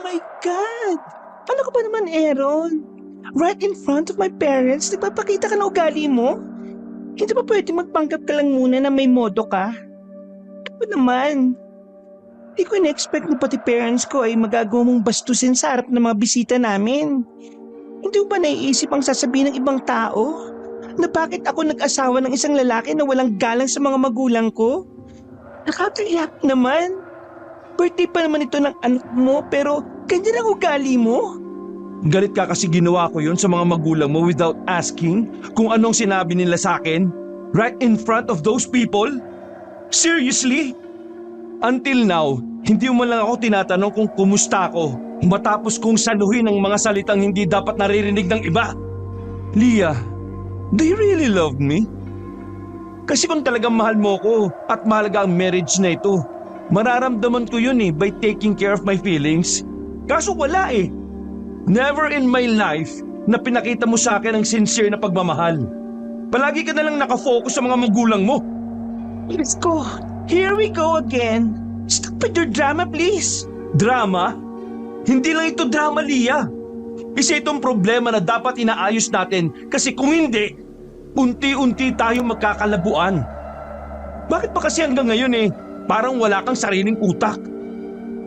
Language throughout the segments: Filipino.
My God! Ano ka ba naman, Aaron? Right in front of my parents, nagpapakita ka ng ugali mo? Hindi ba pwede magpanggap ka lang muna na may modo ka? Ano ba naman? Hindi ko in-expect na pati parents ko ay magagawa mong bastusin sa harap ng mga bisita namin. Hindi mo ba naiisip ang sasabihin ng ibang tao? Na bakit ako nag-asawa ng isang lalaki na walang galang sa mga magulang ko? Nakakaiyak naman. Birthday pa naman ito ng anak mo pero ganyan ang ugali mo? Galit ka kasi ginawa ko yun sa mga magulang mo without asking kung anong sinabi nila sa akin? Right in front of those people? Seriously? Until now, hindi mo lang ako tinatanong kung kumusta ako matapos kong saluhin ang mga salitang hindi dapat naririnig ng iba. Leah, do you really love me? Kasi kung talagang mahal mo ko at mahalaga ang marriage na ito, mararamdaman ko yun by taking care of my feelings. Kaso wala Never in my life na pinakita mo sa akin ang sincere na pagmamahal. Palagi ka na lang nakafocus sa mga magulang mo. Let's go. Here we go again. Stop with your drama, please. Drama? Hindi lang ito drama, Leah. Isa itong problema na dapat inaayos natin kasi kung hindi, unti-unti tayo magkakalabuan. Bakit pa kasi hanggang ngayon parang wala kang sariling utak?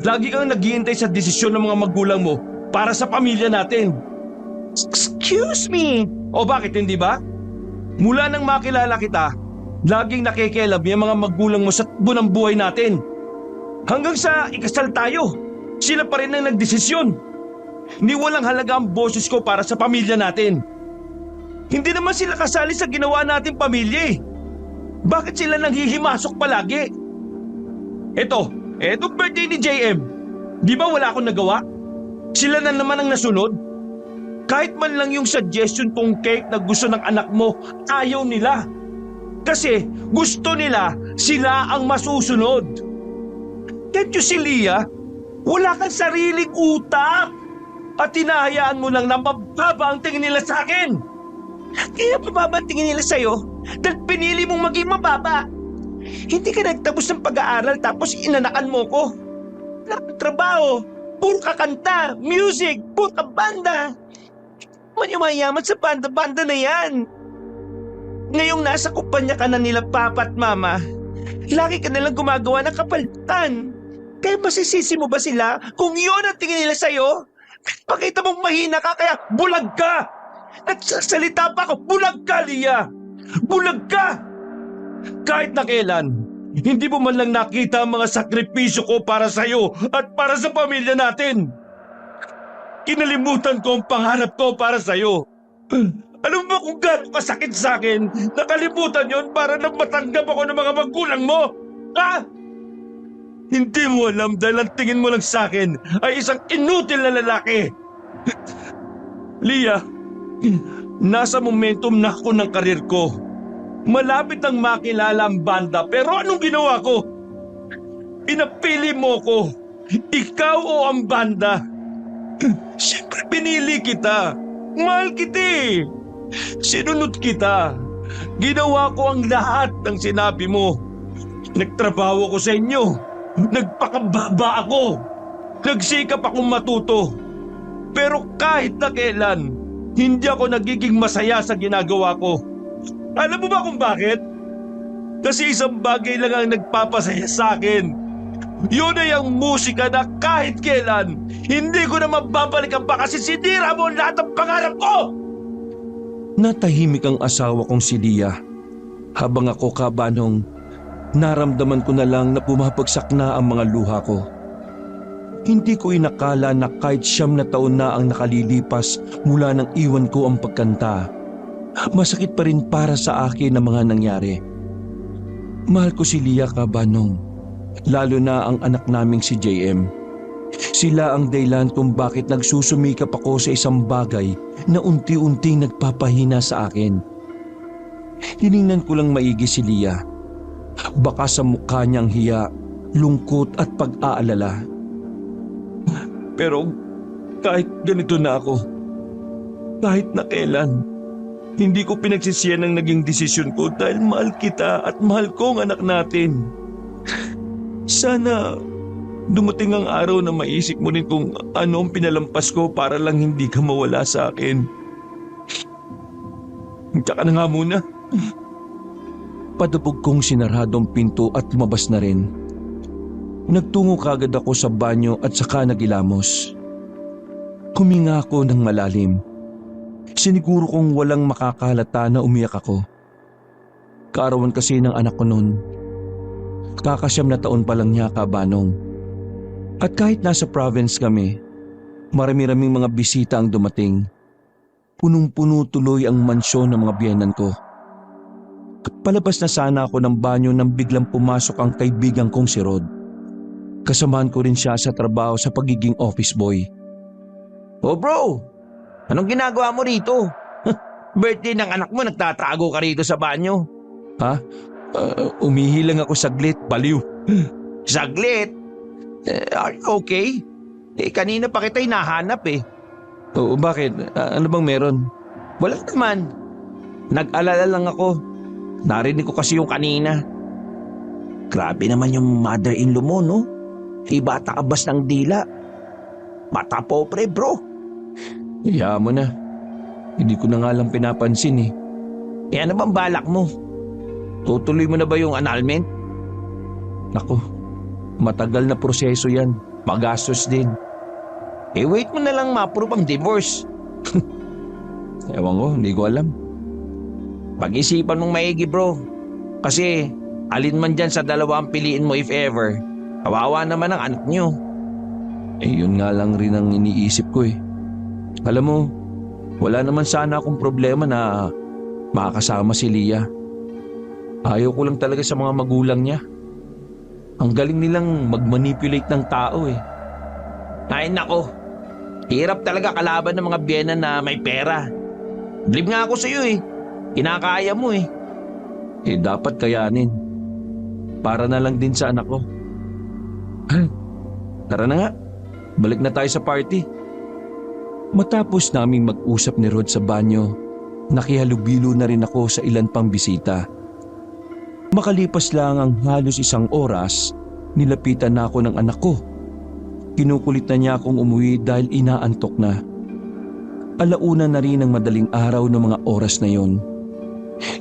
Lagi kang naghihintay sa desisyon ng mga magulang mo para sa pamilya natin. Excuse me. O bakit hindi ba? Mula nang makilala kita, laging nakikialam yung mga magulang mo sa takbo ng buhay natin. Hanggang sa ikasal tayo, sila pa rin ang nagdesisyon. Ni walang halaga ang boses ko para sa pamilya natin. Hindi naman sila kasali sa ginawa nating pamilya Bakit sila nanghihimasok palagi? Etong birthday ni JM. Di ba wala akong nagawa? Sila na naman ang nasunod. Kahit man lang yung suggestion kong cake na gusto ng anak mo, ayaw nila. Kasi gusto nila sila ang masusunod. Can't you see, Leah? Wala kang sariling utak. At hinahayaan mo lang na mababa ang tingin nila sa akin. Kaya mababa ang tingin nila sa'yo dahil pinili mong maging mababa. Hindi ka nagtapos ng pag-aaral tapos inanakan mo ko. Wala kang trabaho. Puro ka kanta, music, puro ka banda. Mayaman sa banda-banda na yan. Ngayong nasa kumpanya ka na nila papa at mama, lagi ka nalang gumagawa ng kapalitan. Kaya masisisi mo ba sila kung yun ang tingin nila sa'yo? Pakita mong mahina ka kaya bulag ka! Nagsasalita pa ako, bulag ka, Leah! Bulag ka! Kahit na kailan, hindi mo man lang nakita ang mga sakripisyo ko para sa'yo at para sa pamilya natin. Kinalimutan ko ang pangarap ko para sa'yo. Alam mo kung gaano kasakit sa akin, nakalimutan yon para nang matanggap ako ng mga magulang mo? Ha? Hindi mo alam dahil ang tingin mo lang sa akin ay isang inutil na lalaki. Leah, nasa momentum na ako ng karir ko. Malapit nang makilala ang banda pero anong ginawa ko? Pinapili mo ko. Ikaw o ang banda? Siyempre pinili kita. Mahal kita Sinunod kita. Ginawa ko ang lahat ng sinabi mo. Nagtrabaho ko sa inyo. Nagpakababa ako. Nagsikap akong matuto. Pero kahit na kailan, hindi ako nagiging masaya sa ginagawa ko. Alam mo ba kung bakit? Kasi isang bagay lang ang nagpapasaya sa akin. Yun ay ang musika na kahit kailan, hindi ko na mababalikan pa kasi sinira mo lahat ng pangarap ko! Natahimik ang asawa kong si Leah. Habang ako kabanong, naramdaman ko na lang na bumabagsak na ang mga luha ko. Hindi ko inakala na kahit 9 na taon na ang nakalilipas mula nang iwan ko ang pagkanta, masakit pa rin para sa akin ang mga nangyari. Mahal ko si Leah kabanong, lalo na ang anak naming si JM. Sila ang dahilan kung bakit nagsusumikap ako sa isang bagay na unti-unting nagpapahina sa akin. Tiningnan ko lang maigi si Leah. Baka sa mukha niyang hiya, lungkot at pag-aalala. Pero kahit ganito na ako, kahit na kailan, hindi ko pinagsisiyan ang naging desisyon ko dahil mahal kita at mahal ko ang anak natin. Sana Dumating ang araw na maisip mo rin kung ano ang pinalampas ko para lang hindi ka mawala sa akin. Tsaka na nga muna. Padabog kong sinarado ang pinto at lumabas na rin. Nagtungo kagad ako sa banyo at saka nagilamos. Huminga ako ng malalim. Siniguro kong walang makakalata na umiyak ako. Kaarawan kasi ng anak ko noon. Kakasyam na taon pa lang niya, Kabanong. At kahit nasa province kami, marami-raming mga bisita ang dumating. Punong-puno tuloy ang mansyon ng mga biyenan ko. Palabas na sana ako ng banyo nang biglang pumasok ang kaibigan kong si Rod. Kasamahan ko rin siya sa trabaho sa pagiging office boy. Oh bro, anong ginagawa mo rito? Birthday ng anak mo, nagtatago ka rito sa banyo. Ha? Umihi lang ako saglit, baliw. Saglit? Are you okay? Kanina pa kita hinahanap eh. Oo, bakit? Ano bang meron? Wala naman. Nag-alala lang ako. Narinig ko kasi yung kanina. Grabe naman yung mother-in-law mo, no? Iba takabas ng dila. Mata pobre, bro. Iya mo na. Hindi ko na nga lang pinapansin eh. Ano bang balak mo? Tutuloy mo na ba yung annulment? Naku, matagal na proseso yan. Magastos din. Wait mo na lang ma-approve ang divorce. Ewan ko, hindi ko alam. Pag-isipan mong maigi, bro. Kasi alin man dyan sa dalawa ang piliin mo if ever. Kawawa naman ang anak nyo. Yun nga lang rin ang iniisip ko eh. Alam mo, wala naman sana akong problema na makakasama si Leah. Ayaw ko lang talaga sa mga magulang niya. Ang galing nilang mag-manipulate ng tao eh. Ay nako, hirap talaga kalaban ng mga biyena na may pera. Believe nga ako sa'yo eh. Kinakaya mo eh. Dapat kayanin. Para na lang din sa anak ko. Tara na nga, balik na tayo sa party. Matapos naming mag-usap ni Rod sa banyo, nakihalubilo na rin ako sa ilan pang bisita. Makalipas lang ang halos 1 oras, nilapitan na ako ng anak ko. Kinukulit na niya akong umuwi dahil inaantok na. Alauna na rin ang madaling araw ng mga oras na yon.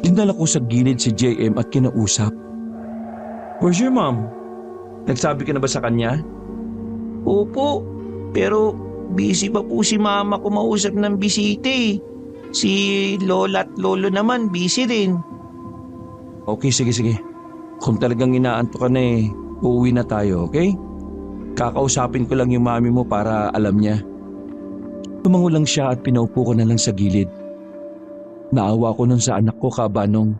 Dinala ko sa gilid si JM at kinausap. Where's your mom? Nagsabi ka na ba sa kanya? Opo, pero busy pa po si mama ko mausap ng bisita eh. Si lola at lolo naman busy din. Okay, sige. Kung talagang inaantok ka na uuwi na tayo, okay? Kakausapin ko lang yung mami mo para alam niya. Tumango lang siya at pinaupo ko na lang sa gilid. Naawa ko nun sa anak ko, Kabanong.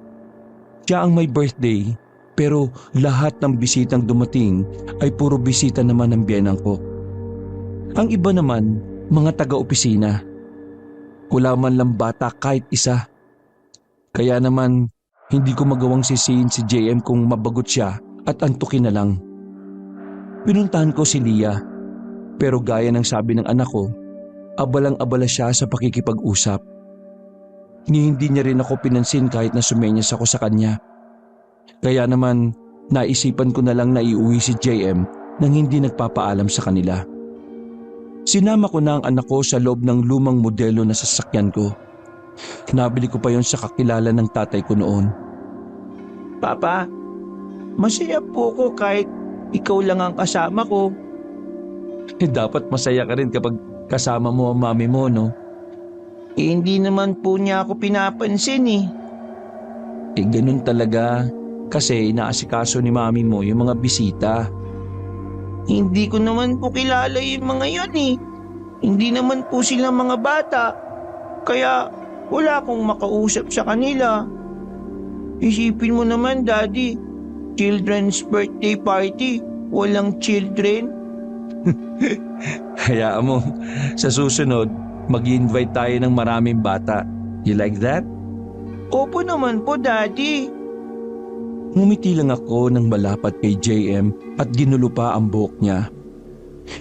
Siya ang may birthday, pero lahat ng bisitang dumating ay puro bisita naman ng biyenang ko. Ang iba naman, mga taga-opisina. Wala man lang bata kahit isa. Kaya naman, hindi ko magawang sisihin si JM kung mabagot siya at antukin na lang. Pinuntahan ko si Leah, pero gaya ng sabi ng anak ko, abalang-abala siya sa pakikipag-usap. Hindi niya rin ako pinansin kahit na sumenyas ako sa kanya. Kaya naman, naisipan ko na lang na iuwi si JM nang hindi nagpapaalam sa kanila. Sinama ko na ang anak ko sa loob ng lumang modelo na sasakyan ko. Nabili ko pa yon sa kakilala ng tatay ko noon. Papa, masaya po ko kahit ikaw lang ang kasama ko. Dapat masaya ka rin kapag kasama mo ang mami mo, no? Hindi naman po niya ako pinapansin eh. Ganun talaga. Kasi inaasikaso ni mami mo yung mga bisita. Hindi ko naman po kilala yung mga yun eh. Hindi naman po sila mga bata. Kaya wala akong makausap sa kanila. Isipin mo naman, Daddy, children's birthday party, walang children. Hayaan mo, sa susunod, mag-invite tayo ng maraming bata. You like that? Opo naman po, Daddy. Ngumiti lang ako ng malapat kay JM at ginulo pa ang buhok niya.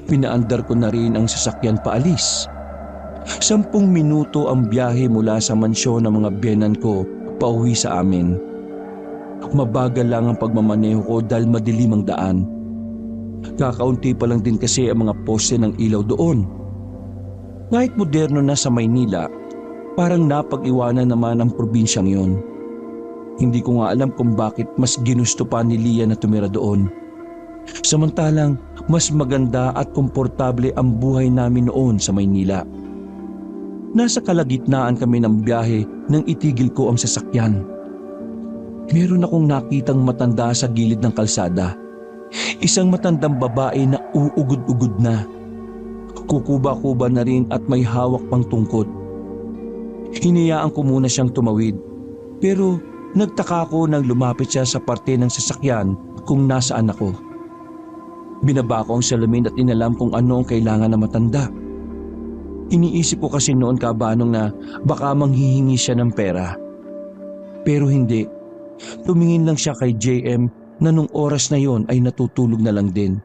Pinaandar ko na rin ang sasakyan paalis. 10 minuto ang biyahe mula sa mansyon ng mga biyenan ko pauwi sa amin. Mabagal lang ang pagmamaneho ko dahil madilim ang daan. Kakaunti pa lang din kasi ang mga poste ng ilaw doon. Kahit moderno na sa Maynila, parang napag-iwanan naman ang probinsyang yon. Hindi ko nga alam kung bakit mas ginusto pa ni Lia na tumira doon. Samantalang mas maganda at komportable ang buhay namin noon sa Maynila. Nasa kalagitnaan kami ng biyahe nang itigil ko ang sasakyan. Meron akong nakitang matanda sa gilid ng kalsada. Isang matandang babae na uugod-ugod na. Kukuba-kuba na rin at may hawak pang tungkod. Hinayaan ko muna siyang tumawid. Pero nagtaka ko nang lumapit siya sa parte ng sasakyan kung nasaan ako. Binaba ko ang salamin at inalam kung ano ang kailangan ng matanda. Iniisip ko kasi noon kabanong na baka manghihingi siya ng pera. Pero hindi. Tumingin lang siya kay JM na nung oras na yon ay natutulog na lang din.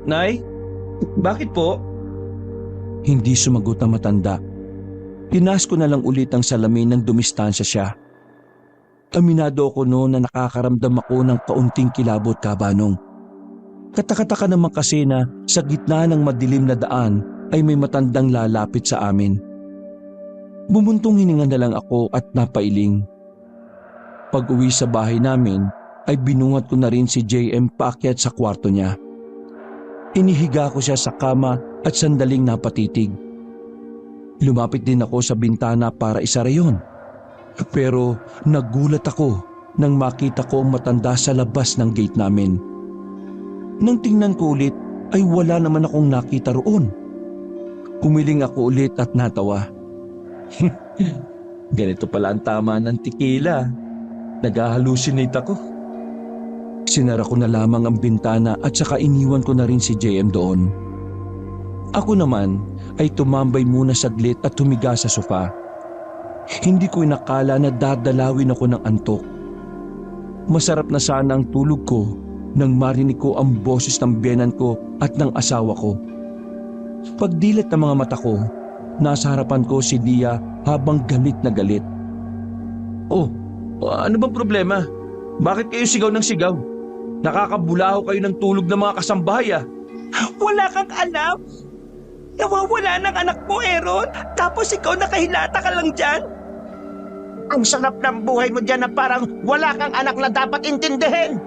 Nay? Bakit po? Hindi sumagot ang matanda. Tinaas ko na lang ulit ang salamin nang dumistansya siya. Aminado ako noon na nakakaramdam ako ng kaunting kilabot kabanong. Katakataka naman kasi na sa gitna ng madilim na daan ay may matandang lalapit sa amin. Bumuntong hininga na lang ako at napailing. Pag-uwi sa bahay namin ay binuhat ko na rin si JM paakyat sa kwarto niya. Inihiga ko siya sa kama at sandaling napatitig. Lumapit din ako sa bintana para isara yun. Pero nagulat ako nang makita ko ang matanda sa labas ng gate namin. Nang tingnan ko ulit ay wala naman akong nakita roon. Kumiling ako ulit at natawa. Ganito pala ang tama ng tequila. Nag-halusinate ako. Sinara ko na lamang ang bintana at saka iniwan ko na rin si JM doon. Ako naman ay tumambay muna saglit at humiga sa sofa. Hindi ko inakala na dadalawin ako ng antok. Masarap na sana ang tulog ko nang marinig ko ang boses ng biyenan ko at ng asawa ko. Pagdilat ng mga mata ko, nasa harapan ko si Lia habang galit na galit. Oh, ano bang problema? Bakit kayo sigaw ng sigaw? Nakakabulaho kayo ng tulog ng mga kasambahay ah. Wala kang alam? Nawawala ng anak mo, Aaron? Tapos ikaw nakahilata ka lang dyan? Ang sarap ng buhay mo dyan na parang wala kang anak na dapat intindihin.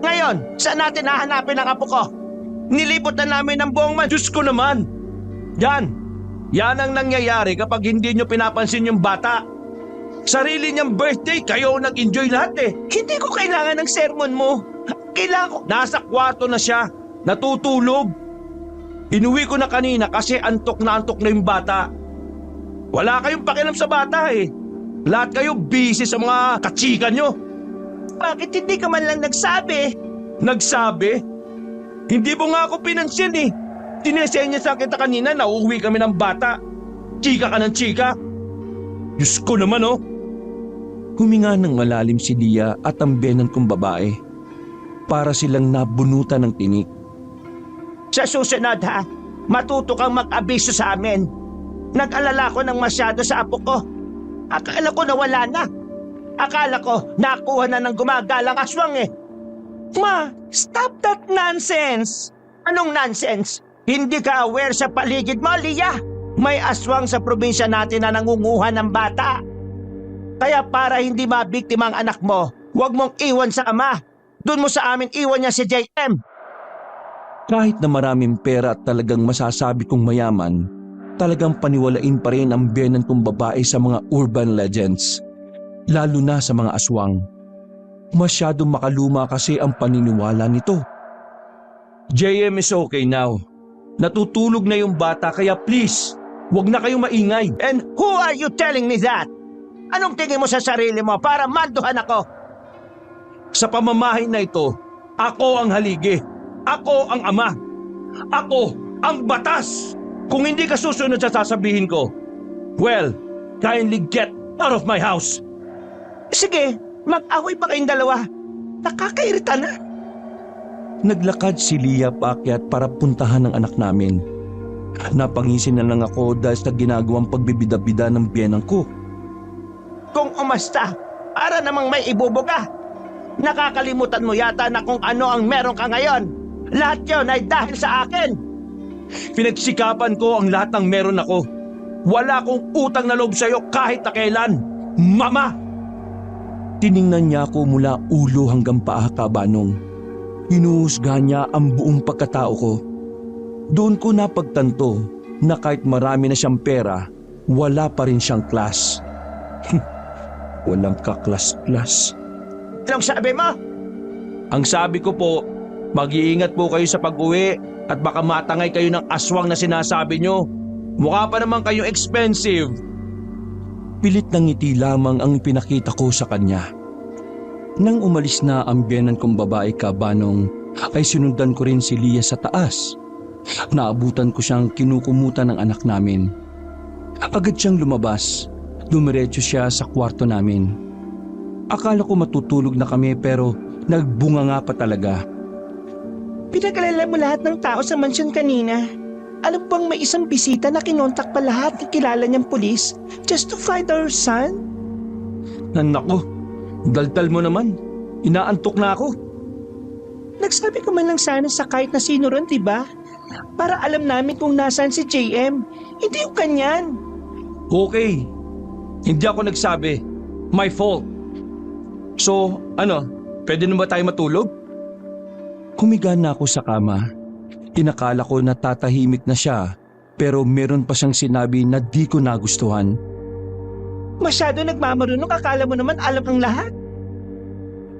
Ngayon, saan natin hahanapin ang apo ko? Nilibot na namin ang buong Diyos ko naman! Yan! Yan ang nangyayari kapag hindi nyo pinapansin yung bata. Sarili niyang birthday, kayo nag-enjoy lahat eh. Hindi ko kailangan ng sermon mo. Kailangan ko... Nasa kwarto na siya, natutulog. Inuwi ko na kanina kasi antok na yung bata. Wala kayong pakialam sa bata eh. Lahat kayo busy sa mga katsika nyo. Bakit hindi ka man lang nagsabi? Nagsabi? Hindi mo nga ako pinansin eh. Tinesenya sa kita kanina na uuwi kami ng bata. Chika ka ng chika. Diyos ko naman oh. Huminga ng malalim si Lia at ang biyenan kong babae. Para silang nabunutan ng tinik. Sa susunod ha, matuto kang mag-abiso sa amin. Nag-alala ko ng masyado sa apo ko. Akala ko nawala na. Akala ko nakuha na ng gumagalang aswang eh. Ma, stop that nonsense! Anong nonsense? Hindi ka aware sa paligid mo, Lia? May aswang sa probinsya natin na nangunguha ng bata. Kaya para hindi mabiktima ang anak mo, huwag mong iwan sa ama. Doon mo sa amin iwan niya si JM. Kahit na maraming pera at talagang masasabi kong mayaman, talagang paniwalain pa rin ang biyenan kong babae sa mga urban legends. Lalo na sa mga aswang. Masyadong makaluma kasi ang paniniwala nito. JM is okay now. Natutulog na yung bata kaya please, huwag na kayong maingay. And who are you telling me that? Anong tingin mo sa sarili mo para manduhan ako? Sa pamamahay na ito, ako ang haligi. Ako ang ama. Ako ang batas. Kung hindi ka susunod sa sasabihin ko, well, kindly get out of my house. Sige, mag-away pa kayong dalawa. Nakakairita na. Naglakad si Lia paakyat para puntahan ang anak namin. Napangisin na lang ako dahil sa ginagawang pagbibida-bida ng biyenan ko. Kung umasta, para namang may ibubuga. Nakakalimutan mo yata na kung ano ang meron ka ngayon. Lahat yun ay dahil sa akin. Pinagsikapan ko ang lahat ng meron ako. Wala akong utang na loob sa'yo kahit na kailan. Mama! Tiningnan niya ako mula ulo hanggang paa, Kabanong. Hinuhusgahan niya ang buong pagkatao ko. Doon ko napagtanto na kahit marami na siyang pera, wala pa rin siyang class. Walang kaklas-klas. Anong sabi mo? Ang sabi ko po, mag-iingat po kayo sa pag-uwi at baka matangay kayo ng aswang na sinasabi nyo. Mukha pa naman kayong expensive. Pilit ng ngiti lamang ang pinakita ko sa kanya. Nang umalis na ang biyenan kong babae, Kabanong, ay sinundan ko rin si Lia sa taas. Naabutan ko siyang kinukumutan ng anak namin. Agad siyang lumabas. Dumiretso siya sa kwarto namin. Akala ko matutulog na kami pero nagbunga nga pa talaga. Pinag-alala mo lahat ng tao sa mansyon kanina. Alam bang may isang bisita na kinontak pa lahat ng kilala niyang pulis just to find our son? Nako, daldal mo naman. Inaantok na ako. Nagsabi ko man lang sana sa kahit na sino ron, diba? Para alam namin kung nasaan si JM. Hindi yung kanyan. Okay, hindi ako nagsabi. My fault. So, pwede na ba tayo matulog? Humiga na ako sa kama. Inakala ko na tatahimik na siya, pero meron pa siyang sinabi na di ko nagustuhan. Masyado nagmamarunong, akala mo naman alam ang lahat.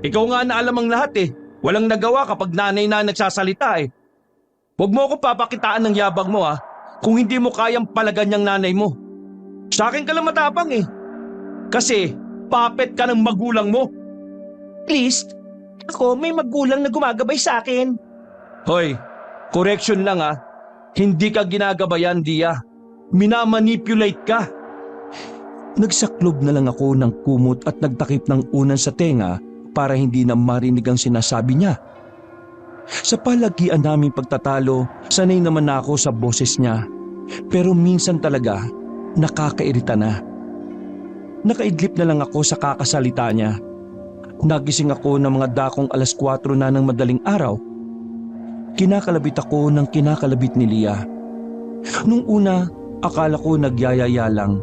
Ikaw nga na alam ang lahat eh. Walang nagawa kapag nanay na nagsasalita eh. Huwag mo ako papakitaan ng yabang mo kung hindi mo kayang palagan yung nanay mo. Sa akin ka lang matapang eh. Kasi puppet ka ng magulang mo. Please, ako may magulang na gumagabay sa akin. Hoy, correction lang Hindi ka ginagabayan, Dia. Minamanipulate ka. Nagsaklob na lang ako ng kumot at nagtakip ng unan sa tenga para hindi na marinig ang sinasabi niya. Sa palagian naming pagtatalo, sanay naman ako sa boses niya. Pero minsan talaga, nakakairita na. Nakaidlip na lang ako sa kakasalita niya. Nagising ako ng mga dakong 4:00 na ng madaling araw. Kinakalabit ako ng kinakalabit ni Lia. Nung una, akala ko nagyayaya lang.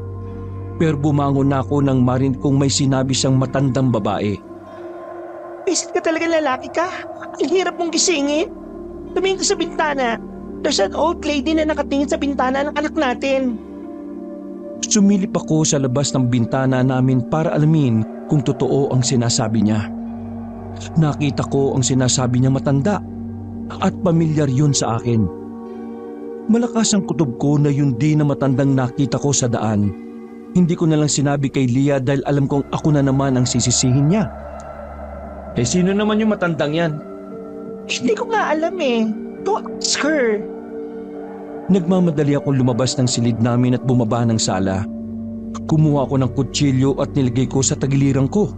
Pero bumangon na ako nang marinig kong may sinabi siyang matandang babae. Visit ka talaga lalaki ka. Ang hirap mong gisingin. Tumingin ka sa bintana. There's an old lady na nakatingin sa bintana ng anak natin. Sumilip ako sa labas ng bintana namin para alamin kung totoo ang sinasabi niya. Nakita ko ang sinasabi niya matanda at pamilyar yun sa akin. Malakas ang kutob ko na yun din na matandang nakita ko sa daan. Hindi ko na lang sinabi kay Lia dahil alam kong ako na naman ang sisisihin niya. Sino naman yung matandang yan? Hindi ko nga alam eh. Go ask her. Nagmamadali akong lumabas ng silid namin at bumaba ng sala. Kumuha ako ng kutsilyo at nilagay ko sa tagiliran ko.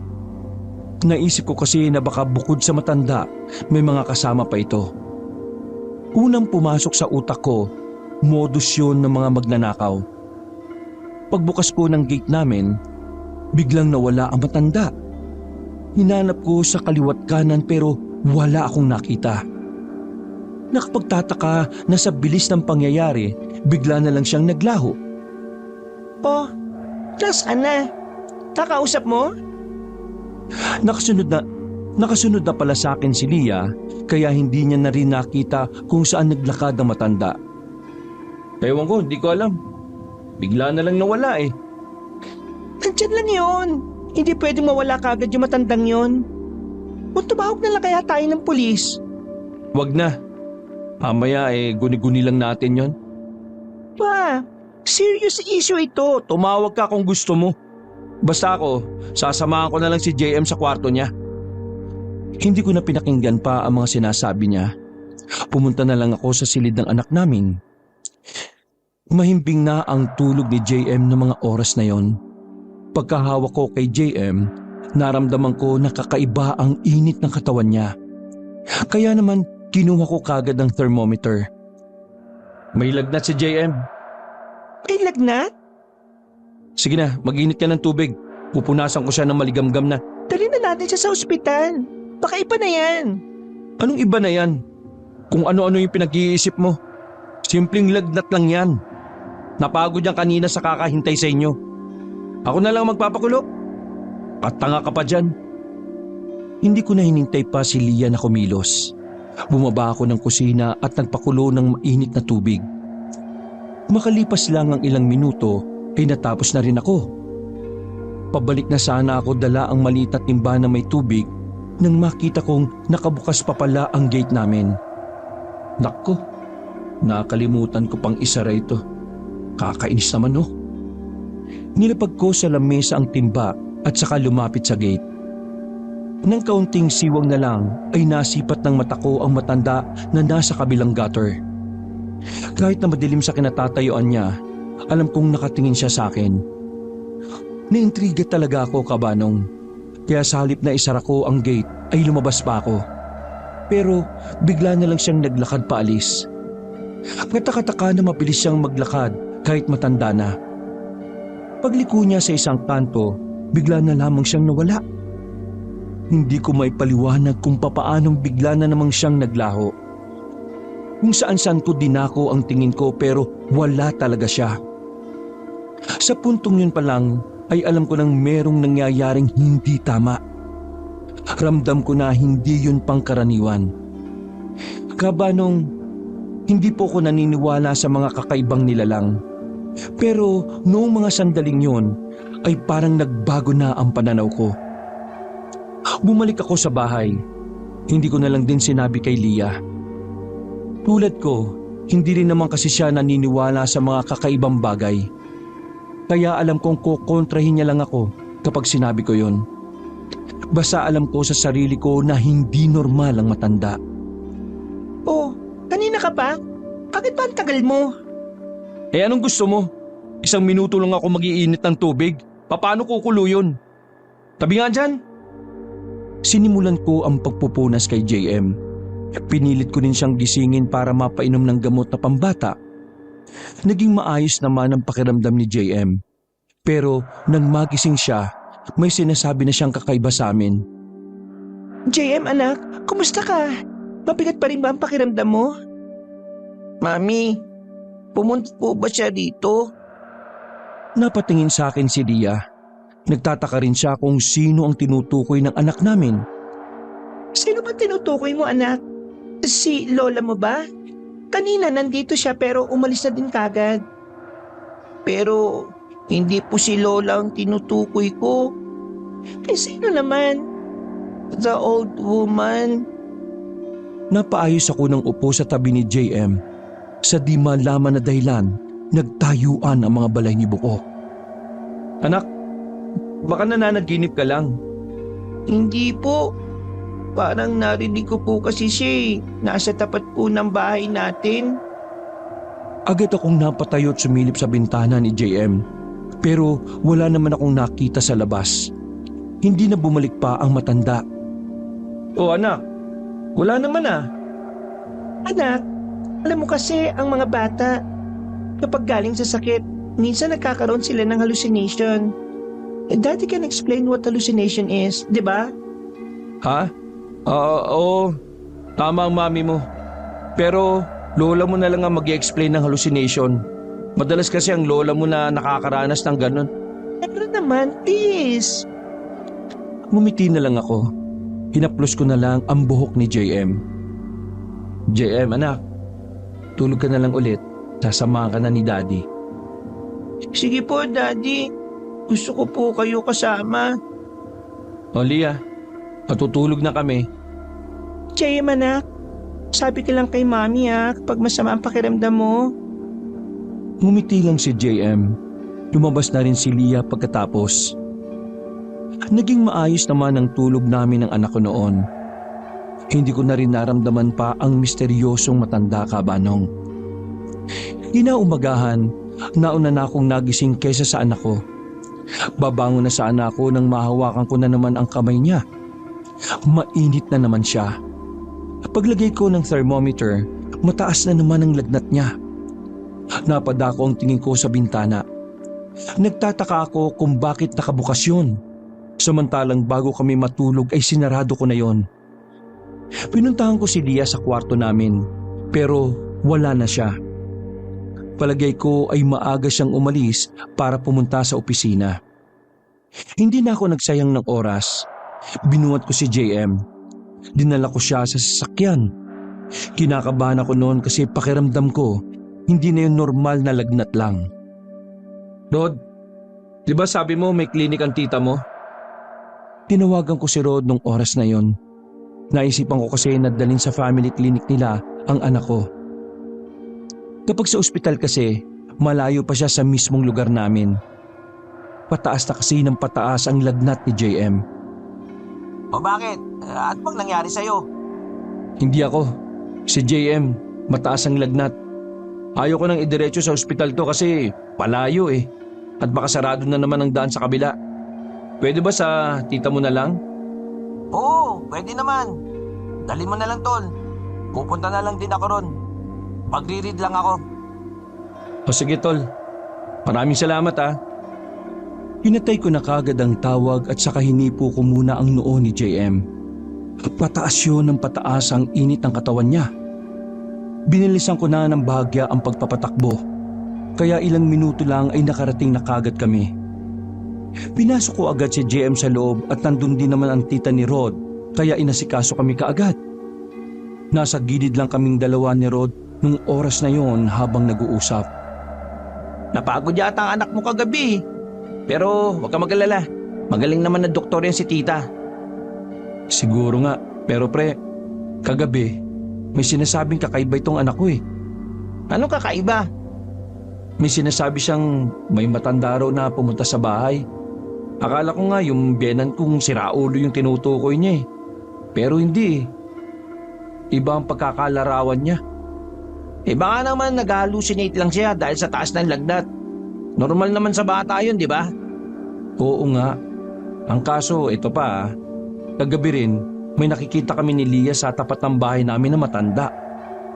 Naisip ko kasi na baka bukod sa matanda, may mga kasama pa ito. Unang pumasok sa utak ko, modus yun ng mga magnanakaw. Pagbukas ko ng gate namin, biglang nawala ang matanda. Hinanap ko sa kaliwat kanan pero wala akong nakita. Nakapagtataka na sa bilis ng pangyayari, bigla na lang siyang naglaho. Oh, nasaan na? Kakausap mo? Nakasunod na pala sa akin si Lia, kaya hindi niya na rin nakita kung saan naglakad ang matanda. Ewan ko, hindi ko alam. Bigla na lang nawala eh. Nandyan lang yun. Hindi pwedeng mawala kagad yung matandang yun. O tumawag na lang kaya tayo ng pulis. Wag na. Mamaya guni-guni lang natin yon. Pa, serious issue ito. Tumawag ka kung gusto mo. Basta ako, sasamahan ko na lang si JM sa kwarto niya. Hindi ko na pinakinggan pa ang mga sinasabi niya. Pumunta na lang ako sa silid ng anak namin. Mahimbing na ang tulog ni JM ng mga oras na yon. Pagkahawak ko kay JM, naramdaman ko na kakaiba ang init ng katawan niya. Kaya naman, kinuha ko kagad ang thermometer. May lagnat si JM. May lagnat? Sige na, mag-init ka ng tubig. Pupunasan ko siya ng maligamgam na. Dali na natin siya sa ospital. Baka iba na yan. Anong iba na yan? Kung ano-ano yung pinag-iisip mo. Simpleng lagnat lang yan. Napagod yan kanina sa kakahintay sa inyo. Ako na lang magpapakulo. Katanga ka pa dyan. Hindi ko na hinintay pa si Lia na kumilos. Bumaba ako ng kusina at nagpakulo ng mainit na tubig. Makalipas lang ang ilang minuto ay natapos na rin ako. Pabalik na sana ako dala ang maliit na timba na may tubig nang makita kong nakabukas pa pala ang gate namin. Nakko, nakalimutan ko pang isara ito. Kakainis naman no. Nilapag ko sa lamesa ang timba at saka lumapit sa gate. Nang kaunting siwang na lang ay nasipat ng mata ko ang matanda na nasa kabilang gutter. Kahit na madilim sa kinatatayuan niya, alam kong nakatingin siya sa akin. Naintriga talaga ako, Kabanong. Kaya sa halip na isara ko ang gate ay lumabas pa ako. Pero bigla na lang siyang naglakad paalis. Kataka-taka na mabilis siyang maglakad kahit matanda na. Pagliko niya sa isang kanto, bigla na lamang siyang nawala. Hindi ko may paliwanag kung papaanong bigla na namang siyang naglaho. Kung saan-saan ko dinako ang tingin ko pero wala talaga siya. Sa puntong yun pa lang ay alam ko nang merong nangyayaring hindi tama. Ramdam ko na hindi yun pangkaraniwan. Kabanong, hindi po ko naniniwala sa mga kakaibang nilalang. Pero noong mga sandaling yun ay parang nagbago na ang pananaw ko. Bumalik ako sa bahay. Hindi ko na lang din sinabi kay Lia. Tulad ko, hindi rin naman kasi siya naniniwala sa mga kakaibang bagay. Kaya alam kong kukontrahin niya lang ako kapag sinabi ko yun. Basta alam ko sa sarili ko na hindi normal ang matanda. Oh, kanina ka pa? Bakit ba ang tagal mo? Eh anong gusto mo? Isang minuto lang ako mag-iinit ng tubig. Paano kukulo yun? Tabi nga dyan. Sinimulan ko ang pagpupunas kay JM. Pinilit ko rin siyang gisingin para mapainom ng gamot na pambata. Naging maayos naman ang pakiramdam ni JM. Pero nang magising siya, may sinasabi na siyang kakaiba sa amin. JM anak, kumusta ka? Mabigat pa rin ba ang pakiramdam mo? Mami, pumunta po ba siya dito? Napatingin sa akin si Lia. Nagtataka rin siya kung sino ang tinutukoy ng anak namin. Sino ba tinutukoy mo anak? Si lola mo ba? Kanina nandito siya pero umalis na din kagad. Pero hindi po si Lola ang tinutukoy ko. Eh sino naman? The old woman. Napaayos ako ng upo sa tabi ni JM. Sa di malaman na dahilan, nagtayuan ang mga balay ni Buko. Anak, baka nananaginip ka lang. Hindi po. Parang narinig ko po kasi siya eh. Nasa tapat po ng bahay natin. Agad akong napatayo at sumilip sa bintana ni JM. Pero wala naman akong nakita sa labas. Hindi na bumalik pa ang matanda. Oh anak, wala naman ah. Anak, alam mo kasi ang mga bata, kapag galing sa sakit, minsan nagkakaroon sila ng hallucination. Daddy can explain what hallucination is, di ba? Ha? Oo, tama ang mami mo. Pero lola mo na lang ang mag-i-explain ng hallucination. Madalas kasi ang lola mo na nakakaranas ng ganun. Pero naman, please. Ngumiti na lang ako. Hinaplos ko na lang ang buhok ni JM. JM, anak, tulog ka na lang ulit. Sasamahan ka na ni Daddy. Sige po, Daddy. Gusto ko po kayo kasama. O Lia, patutulog na kami. JM anak, sabi ka lang kay mami kapag masama ang pakiramdam mo. Ngumiti lang si JM. Lumabas na rin si Lia pagkatapos. Naging maayos naman ang tulog namin ng anak ko noon. Hindi ko na rin naramdaman pa ang misteryosong matanda, Kabanong. Inaumagahan, nauna na akong nagising kaysa sa anak ko. Babangon na sana ako nang mahawakan ko na naman ang kamay niya. Mainit na naman siya. Paglagay ko ng thermometer, mataas na naman ang lagnat niya. Napadako ang tingin ko sa bintana. Nagtataka ako kung bakit nakabukas yun. Samantalang bago kami matulog ay sinarado ko na yon. Pinuntahan ko si Lia sa kwarto namin. Pero wala na siya. Palagay ko ay maaga siyang umalis para pumunta sa opisina. Hindi na ako nagsayang ng oras. Binuhat ko si JM. Dinala ko siya sa sasakyan. Kinakabahan ako noon kasi pakiramdam ko hindi na yung normal na lagnat lang. Rod, di ba sabi mo may klinik ang tita mo? Tinawagan ko si Rod nung oras na yon. Naisipan ko kasi na dalhin sa family clinic nila ang anak ko. Kapag sa ospital kasi, malayo pa siya sa mismong lugar namin. Pataas na kasi ng pataas ang lagnat ni JM. O bakit? Ano bang nangyari sa'yo? Hindi ako. Si JM, mataas ang lagnat. Ayaw ko nang idiretso sa ospital to kasi palayo eh. At baka sarado na naman ang daan sa kabila. Pwede ba sa tita mo na lang? Oo, pwede naman. Dalhin mo na lang, tol. Pupunta na lang din ako ron. Magre-read lang ako. O sige tol, maraming salamat ah. Hinatay ko na kagad ang tawag at saka hinipo ko muna ang noo ni JM. Pataas yun ng pataas ang init ng katawan niya. Binilisan ko na ng bahagya ang pagpapatakbo. Kaya ilang minuto lang ay nakarating na kagad kami. Pinasok ko agad si JM sa loob at nandun din naman ang tita ni Rod, kaya inasikaso kami kaagad. Nasa gilid lang kaming dalawa ni Rod nung oras na yon habang nag-uusap. Napagod yata ang anak mo kagabi. Pero huwag ka mag-alala. Magaling naman na doktor yan si tita. Siguro nga, pero pre, kagabi, may sinasabing kakaiba itong anak ko eh. Anong kakaiba? May sinasabi siyang may matanda raw na pumunta sa bahay. Akala ko nga yung biyenan kong si Raulo yung tinutukoy niya eh. Pero hindi eh. Iba ang pagkakalarawan niya. Baka naman nag-hallucinate lang siya dahil sa taas ng lagnat. Normal naman sa bata yun, di ba? Oo nga. Ang kaso, ito pa ah. Kagabi rin, may nakikita kami ni Lia sa tapat ng bahay namin na matanda.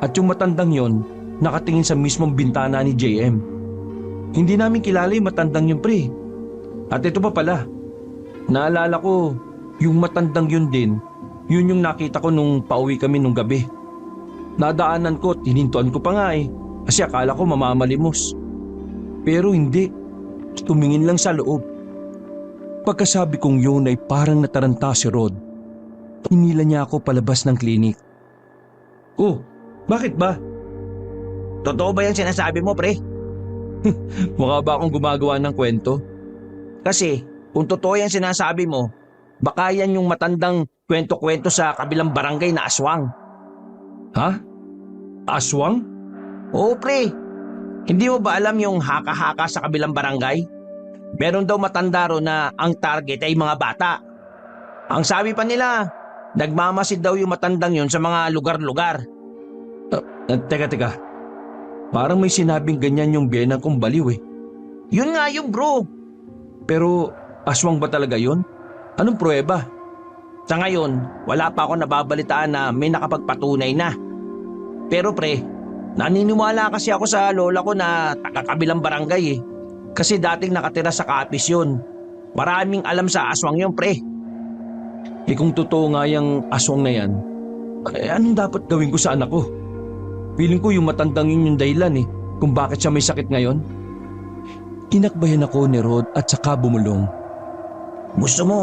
At yung matandang yon, nakatingin sa mismong bintana ni JM. Hindi namin kilala yung matandang yun pre. At ito pa pala, naalala ko, yung matandang yun din, yun yung nakita ko nung pauwi kami nung gabi. Nadaanan ko at hinintuan ko pa nga eh, kasi akala ko mamamalimos. Pero hindi, tumingin lang sa loob. Pagkasabi kong yun ay parang nataranta si Rod. Hinila niya ako palabas ng klinik. Oh, bakit ba? Totoo ba yan sinasabi mo, pre? Mukha ba akong gumagawa ng kwento? Kasi kung totoo yan sinasabi mo, baka yan yung matandang kwento-kwento sa kabilang barangay na aswang. Ha? Aswang? Oo, pre. Hindi mo ba alam yung haka-haka sa kabilang barangay? Meron daw matanda ro na ang target ay mga bata. Ang sabi pa nila, nagmamasid daw yung matandang yun sa mga lugar-lugar. Teka. Parang may sinabing ganyan yung biyenan kong baliw eh. Yun nga yung bro. Pero aswang ba talaga yun? Anong pruweba? Sa ngayon, wala pa ako nababalitaan na may nakapagpatunay na. Pero pre, naniniwala kasi ako sa lola ko na taga-kabilang barangay eh. Kasi dating nakatira sa Capiz yun. Maraming alam sa aswang yun, pre. Kung totoo nga yung aswang na yan, anong dapat gawin ko sa anak ko? Feeling ko yung matandang yun yung dahilan eh, kung bakit siya may sakit ngayon. Inakbayan ako ni Rod at saka bumulong. Gusto mo,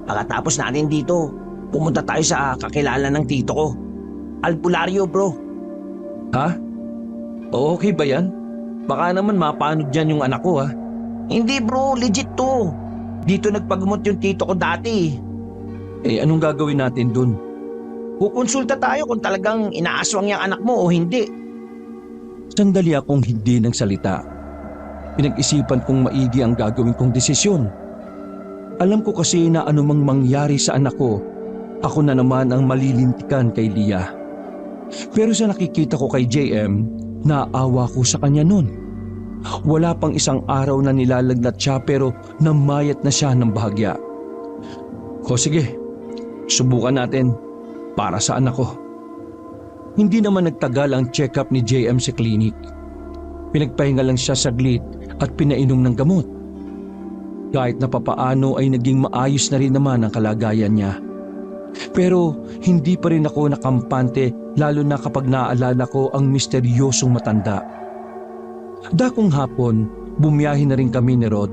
pagkatapos natin dito, pumunta tayo sa kakilala ng tito ko. Albularyo, bro. Ha? Okay ba yan? Baka naman mapanod dyan yung anak ko ha. Hindi bro, legit to. Dito nagpagumot yung tito ko dati. Anong gagawin natin dun? Kukonsulta tayo kung talagang inaaswang yung anak mo o hindi. Sandali akong hindi ng salita. Pinag-isipan kong maigi ang gagawin kong desisyon. Alam ko kasi na anumang mangyari sa anak ko, ako na naman ang malilintikan kay Lia. Pero sa nakikita ko kay JM, naawa ko sa kanya nun. Wala pang isang araw na nilalagnat siya pero namayat na siya ng bahagya. O sige, subukan natin para sa anak ko. Hindi naman nagtagal ang check-up ni JM sa klinik. Pinagpahinga lang siya saglit at pinainom ng gamot. Kahit na papaano ay naging maayos na rin naman ang kalagayan niya. Pero hindi pa rin ako nakampante lalo na kapag naaalala ko ang misteryosong matanda. Dakong hapon, bumiyahe na rin kami ni Rod.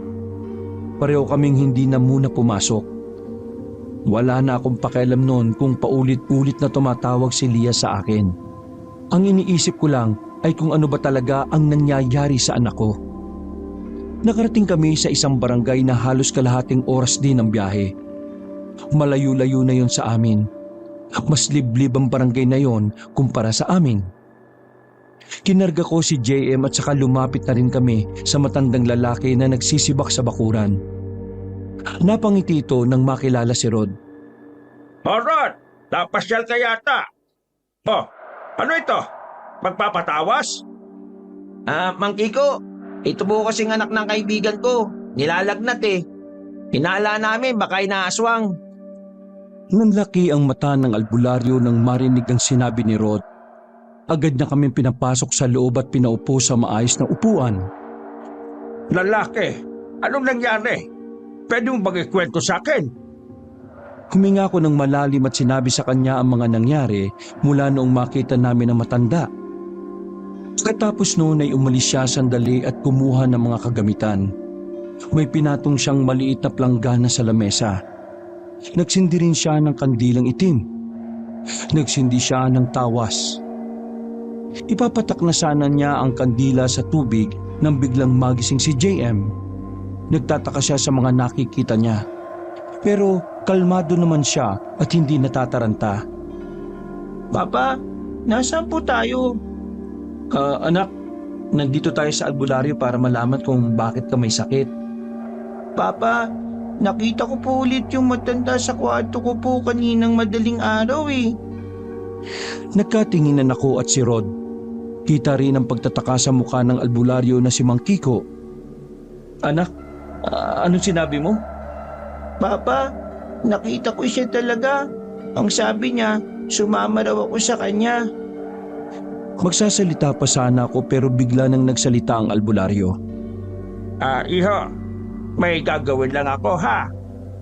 Pareho kaming hindi na muna pumasok. Wala na akong pakialam noon kung paulit-ulit na tumatawag si Leah sa akin. Ang iniisip ko lang ay kung ano ba talaga ang nangyayari sa anak ko. Nakarating kami sa isang barangay na halos kalahating oras din ang biyahe. Malayo-layo na yon sa amin. Mas liblib ang barangay na yon kumpara sa amin. Kinarga ko si JM at saka lumapit na rin kami sa matandang lalaki na nagsisibak sa bakuran. Napangiti ito nang makilala si Rod. Rod, napasyal ka yata. Oh, ano ito? Magpapatawas? Mang Kiko, ito po kasing anak ng kaibigan ko. Nilalagnat eh. Hinala namin baka inaaswang. Nanlaki ang mata ng albularyo nang marinig ang sinabi ni Rod. Agad na kami pinapasok sa loob at pinaupo sa maayos na upuan. Lalaki, anong nangyari? Pwede mo bang ikwento sa akin? Huminga ko ng malalim at sinabi sa kanya ang mga nangyari mula noong makita namin ang matanda. Katapos noon ay umalis siya sandali at kumuha ng mga kagamitan. May pinatong siyang maliit na planggana sa lamesa. Nagsindi rin siya ng kandilang itim. Nagsindi siya ng tawas. Ipapatak na sana niya ang kandila sa tubig nang biglang magising si JM. Nagtataka siya sa mga nakikita niya. Pero kalmado naman siya at hindi natataranta. Papa, nasaan po tayo? Anak, nandito tayo sa albularyo para malaman kung bakit ka may sakit. Papa, nakita ko po ulit yung matanda sa kwarto ko po kaninang madaling araw eh. Nagkatinginan ako at si Rod. Kita rin ang pagtataka sa mukha ng albularyo na si Mang Kiko. Anak, anong sinabi mo? Papa, nakita ko siya talaga. Ang sabi niya, sumama raw ako sa kanya. Magsasalita pa sana ako pero bigla nang nagsalita ang albularyo. Iho, may gagawin lang ako ha.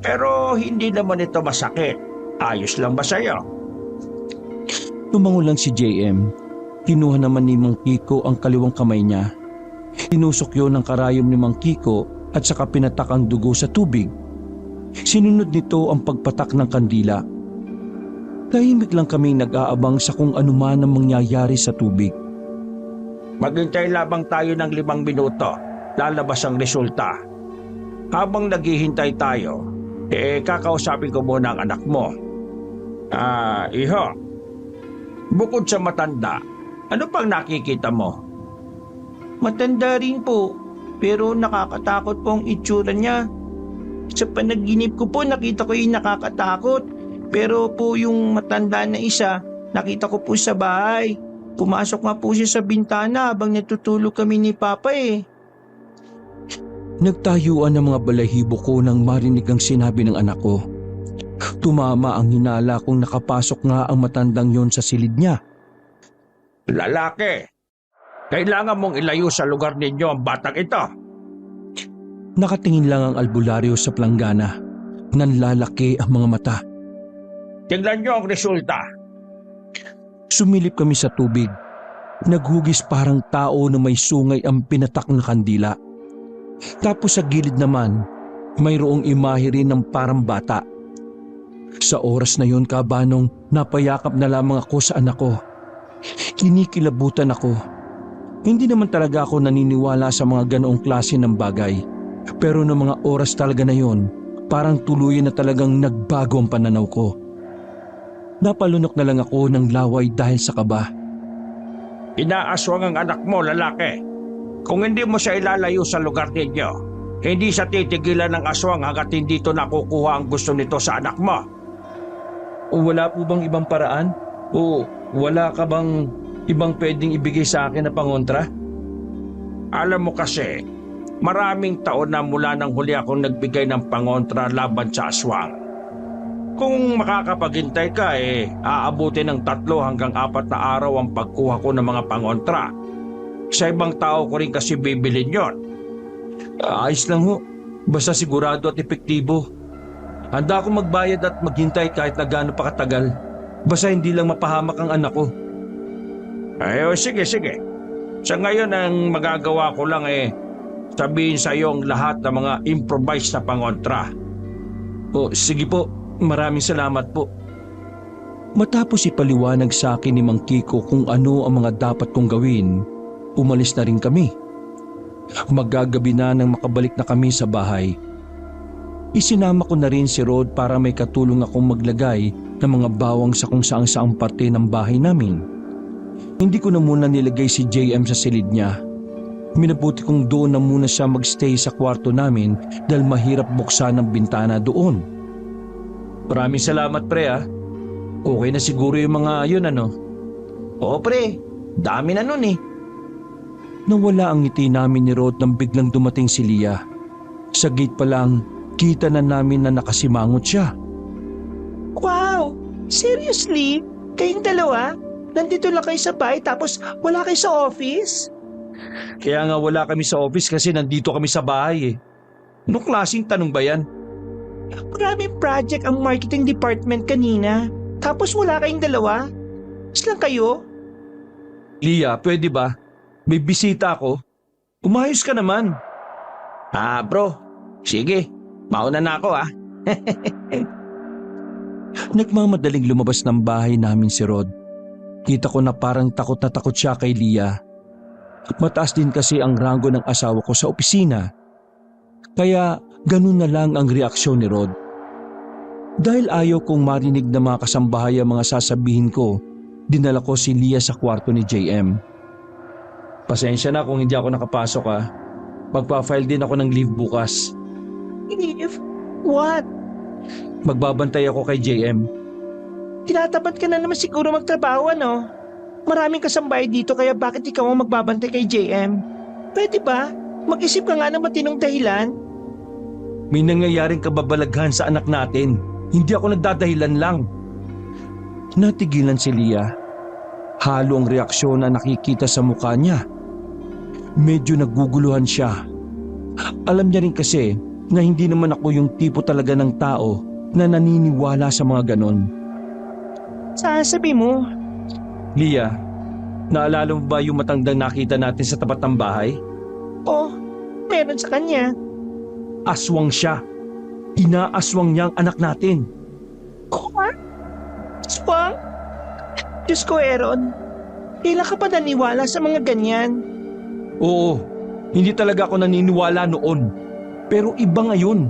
Pero hindi naman ito masakit. Ayos lang ba sa'yo? Tumango lang si JM. Kinuha naman ni Mang Kiko ang kaliwang kamay niya. Tinusok yun ng karayom ni Mang Kiko at saka pinatak ang dugo sa tubig. Sinunod nito ang pagpatak ng kandila. Tahimik lang kaming nag-aabang sa kung anuman ang mangyayari sa tubig. Maghintay labang tayo ng 5 minuto. Lalabas ang resulta. Habang naghihintay tayo, kakausapin ko muna ang anak mo. Iho, bukod sa matanda, ano pang nakikita mo? Matanda rin po, pero nakakatakot po ang itsura niya. Sa panaginip ko po nakita ko yung nakakatakot. Pero po yung matanda na isa, nakita ko po sa bahay. Pumasok nga po siya sa bintana habang natutulog kami ni Papa eh. Nagtayuan ang mga balahibo ko nang marinig ang sinabi ng anak ko. Tumama ang hinala kung nakapasok nga ang matandang yon sa silid niya. Lalaki, kailangan mong ilayo sa lugar ninyo ang batang ito. Nakatingin lang ang albularyo sa planggana. Nanlalaki ang mga mata. Tingnan niyo ang resulta. Sumilip kami sa tubig. Naghugis parang tao na may sungay ang pinatak na kandila. Tapos sa gilid naman, mayroong imahe rin ng parang bata. Sa oras na yon, kabanong, napayakap na lamang ako sa anak ko. Kinikilabutan ako. Hindi naman talaga ako naniniwala sa mga ganoong klase ng bagay. Pero noong mga oras talaga na yon, parang tuluyan na talagang nagbago ang pananaw ko. Napalunok na lang ako ng laway dahil sa kaba. Inaaswang ang anak mo, lalaki. Kung hindi mo siya ilalayo sa lugar ninyo, hindi siya titigilan ng aswang hanggat hindi ito nakukuha ang gusto nito sa anak mo. Wala po bang ibang paraan? O wala ka bang ibang pwedeng ibigay sa akin na pangontra? Alam mo kasi, maraming taon na mula nang huli akong nagbigay ng pangontra laban sa aswang. Kung makakapaghintay ka aabutin ng 3 hanggang 4 na araw ang pagkuha ko ng mga pangontra. Sa ibang tao ko rin kasi bibilin yon. Ayos lang ho. Basta sigurado at epektibo. Handa akong magbayad at maghintay kahit na gaano pa katagal. Basta hindi lang mapahamak ang anak ko. Ay, sige. Sa ngayon ang magagawa ko lang sabihin sa iyo ang lahat ng mga improvised na pangontra. Sige po, maraming salamat po. Matapos ipaliwanag sa akin ni Mang Kiko kung ano ang mga dapat kong gawin, umalis na rin kami. Maggagabi na nang makabalik na kami sa bahay. Isinama ko na rin si Rod para may katulong akong maglagay ng mga bawang sa kung saang parte ng bahay namin. Hindi ko na muna nilagay si JM sa silid niya. Minabuti kong doon na muna siya magstay sa kwarto namin dahil mahirap buksan ang bintana doon. Maraming salamat pre ah. Okay na siguro yung mga yun ano? Oo pre, dami na nun eh. Nawala ang ngiti namin ni Rod nang biglang dumating si Lia. Sa gate pa lang, kita na namin na nakasimangot siya. Wow! Seriously? Kayong dalawa? Nandito lang kayo sa bahay tapos wala kayo sa office? Kaya nga wala kami sa office kasi nandito kami sa bahay eh. Anong klaseng tanong ba yan? Maraming project ang marketing department kanina. Tapos wala kayong dalawa? Is lang kayo? Lia, pwede ba? May bisita ako. Umayos ka naman. Bro, sige, mauna na ako Nagmamadaling lumabas ng bahay namin si Rod. Kita ko na parang takot na takot siya kay Lia. Mataas din kasi ang ranggo ng asawa ko sa opisina. Kaya ganun na lang ang reaksyon ni Rod. Dahil ayaw kong marinig na mga kasambahay ang mga sasabihin ko, dinala ko si Lia sa kwarto ni JM. Pasensya na kung hindi ako nakapasok ha. Magpa-file din ako ng leave bukas. Leave? What? Magbabantay ako kay JM. Tinatapat ka na naman siguro magtrabaho ano? Maraming kasambahay dito kaya bakit ikaw ang magbabantay kay JM? Pwede ba? Mag-isip ka nga ng matinong dahilan? May nangyayaring kababalaghan sa anak natin. Hindi ako nagdadahilan lang. Natigilan si Lia. Halo ang reaksyon na nakikita sa mukha niya. Medyo naguguluhan siya. Alam niya rin kasi na hindi naman ako yung tipo talaga ng tao na naniniwala sa mga ganon. Sasabi mo? Lia, naalala mo ba yung matandang nakita natin sa tapat ng bahay? Oh, meron sa kanya. Aswang siya. Inaaswang niya ang anak natin. What? Swang? Diyos ko, Aaron. Kailan ka pa naniwala sa mga ganyan? Oo, hindi talaga ako naniniwala noon. Pero iba ngayon.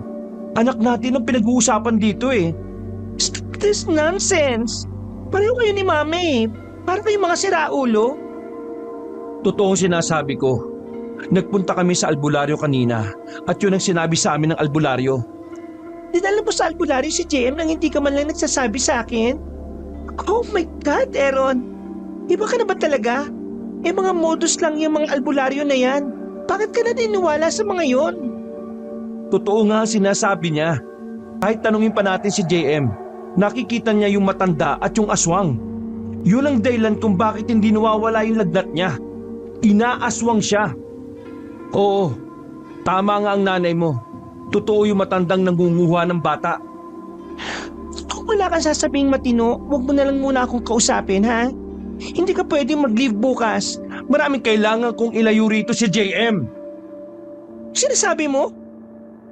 Anak natin ang pinag-uusapan dito eh. This nonsense. Pareho kayo ni Mami. Parang kayong mga siraulo. Totoong sinasabi ko. Nagpunta kami sa albularyo kanina at yun ang sinabi sa amin ng albularyo. Dinala mo sa albularyo si JM nang hindi ka man lang nagsasabi sa akin? Oh my God, Aaron. Iba ka na ba talaga? Mga modus lang yung mga albularyo na yan. Bakit ka na niniwala sa mga yon? Totoo nga sinasabi niya. Kahit tanungin pa natin si JM, nakikita niya yung matanda at yung aswang. Yun ang dahilan kung bakit hindi nawawala yung lagnat niya. Inaaswang siya. Oo, tama nga ang nanay mo. Totoo yung matandang nangunguha ng bata. Kung wala kang sasabing matino, huwag mo na lang muna akong kausapin, ha? Hindi ka pwedeng mag-leave bukas. Maraming kailangan kong ilayo rito si JM. Sinasabi mo?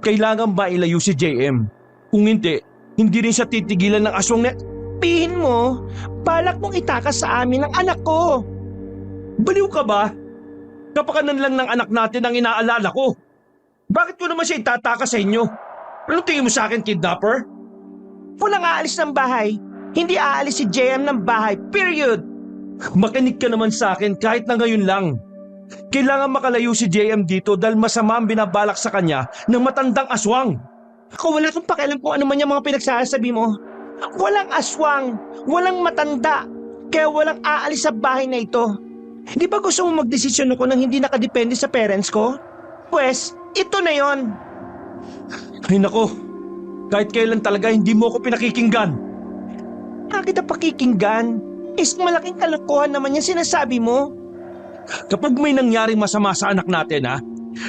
Kailangan ba ilayo si JM? Kung hindi rin siya titigilan ng aswang na... Pihin mo, balak mong itakas sa amin ang anak ko. Baliw ka ba? Kapakanan lang ng anak natin ang inaalala ko. Bakit ko naman siya itatakas sa inyo? Anong tingin mo sa akin, kidnapper? Walang aalis ng bahay. Hindi aalis si JM ng bahay, period. Makinig ka naman sa akin kahit na ngayon lang. Kailangan makalayo si JM dito dahil masama ang binabalak sa kanya ng matandang aswang. Ako wala kang pakialam kung ano man yung mga pinagsasabi mo. Walang aswang, walang matanda, kaya walang aalis sa bahay na ito. Di ba gusto mo magdesisyon ako nang hindi nakadepende sa parents ko? Pwes, ito na yon. Ay nako, kahit kailan talaga hindi mo ako pinakikinggan. Bakit ang pakikinggan? Malaking kalokohan naman yung sinasabi mo. Kapag may nangyaring masama sa anak natin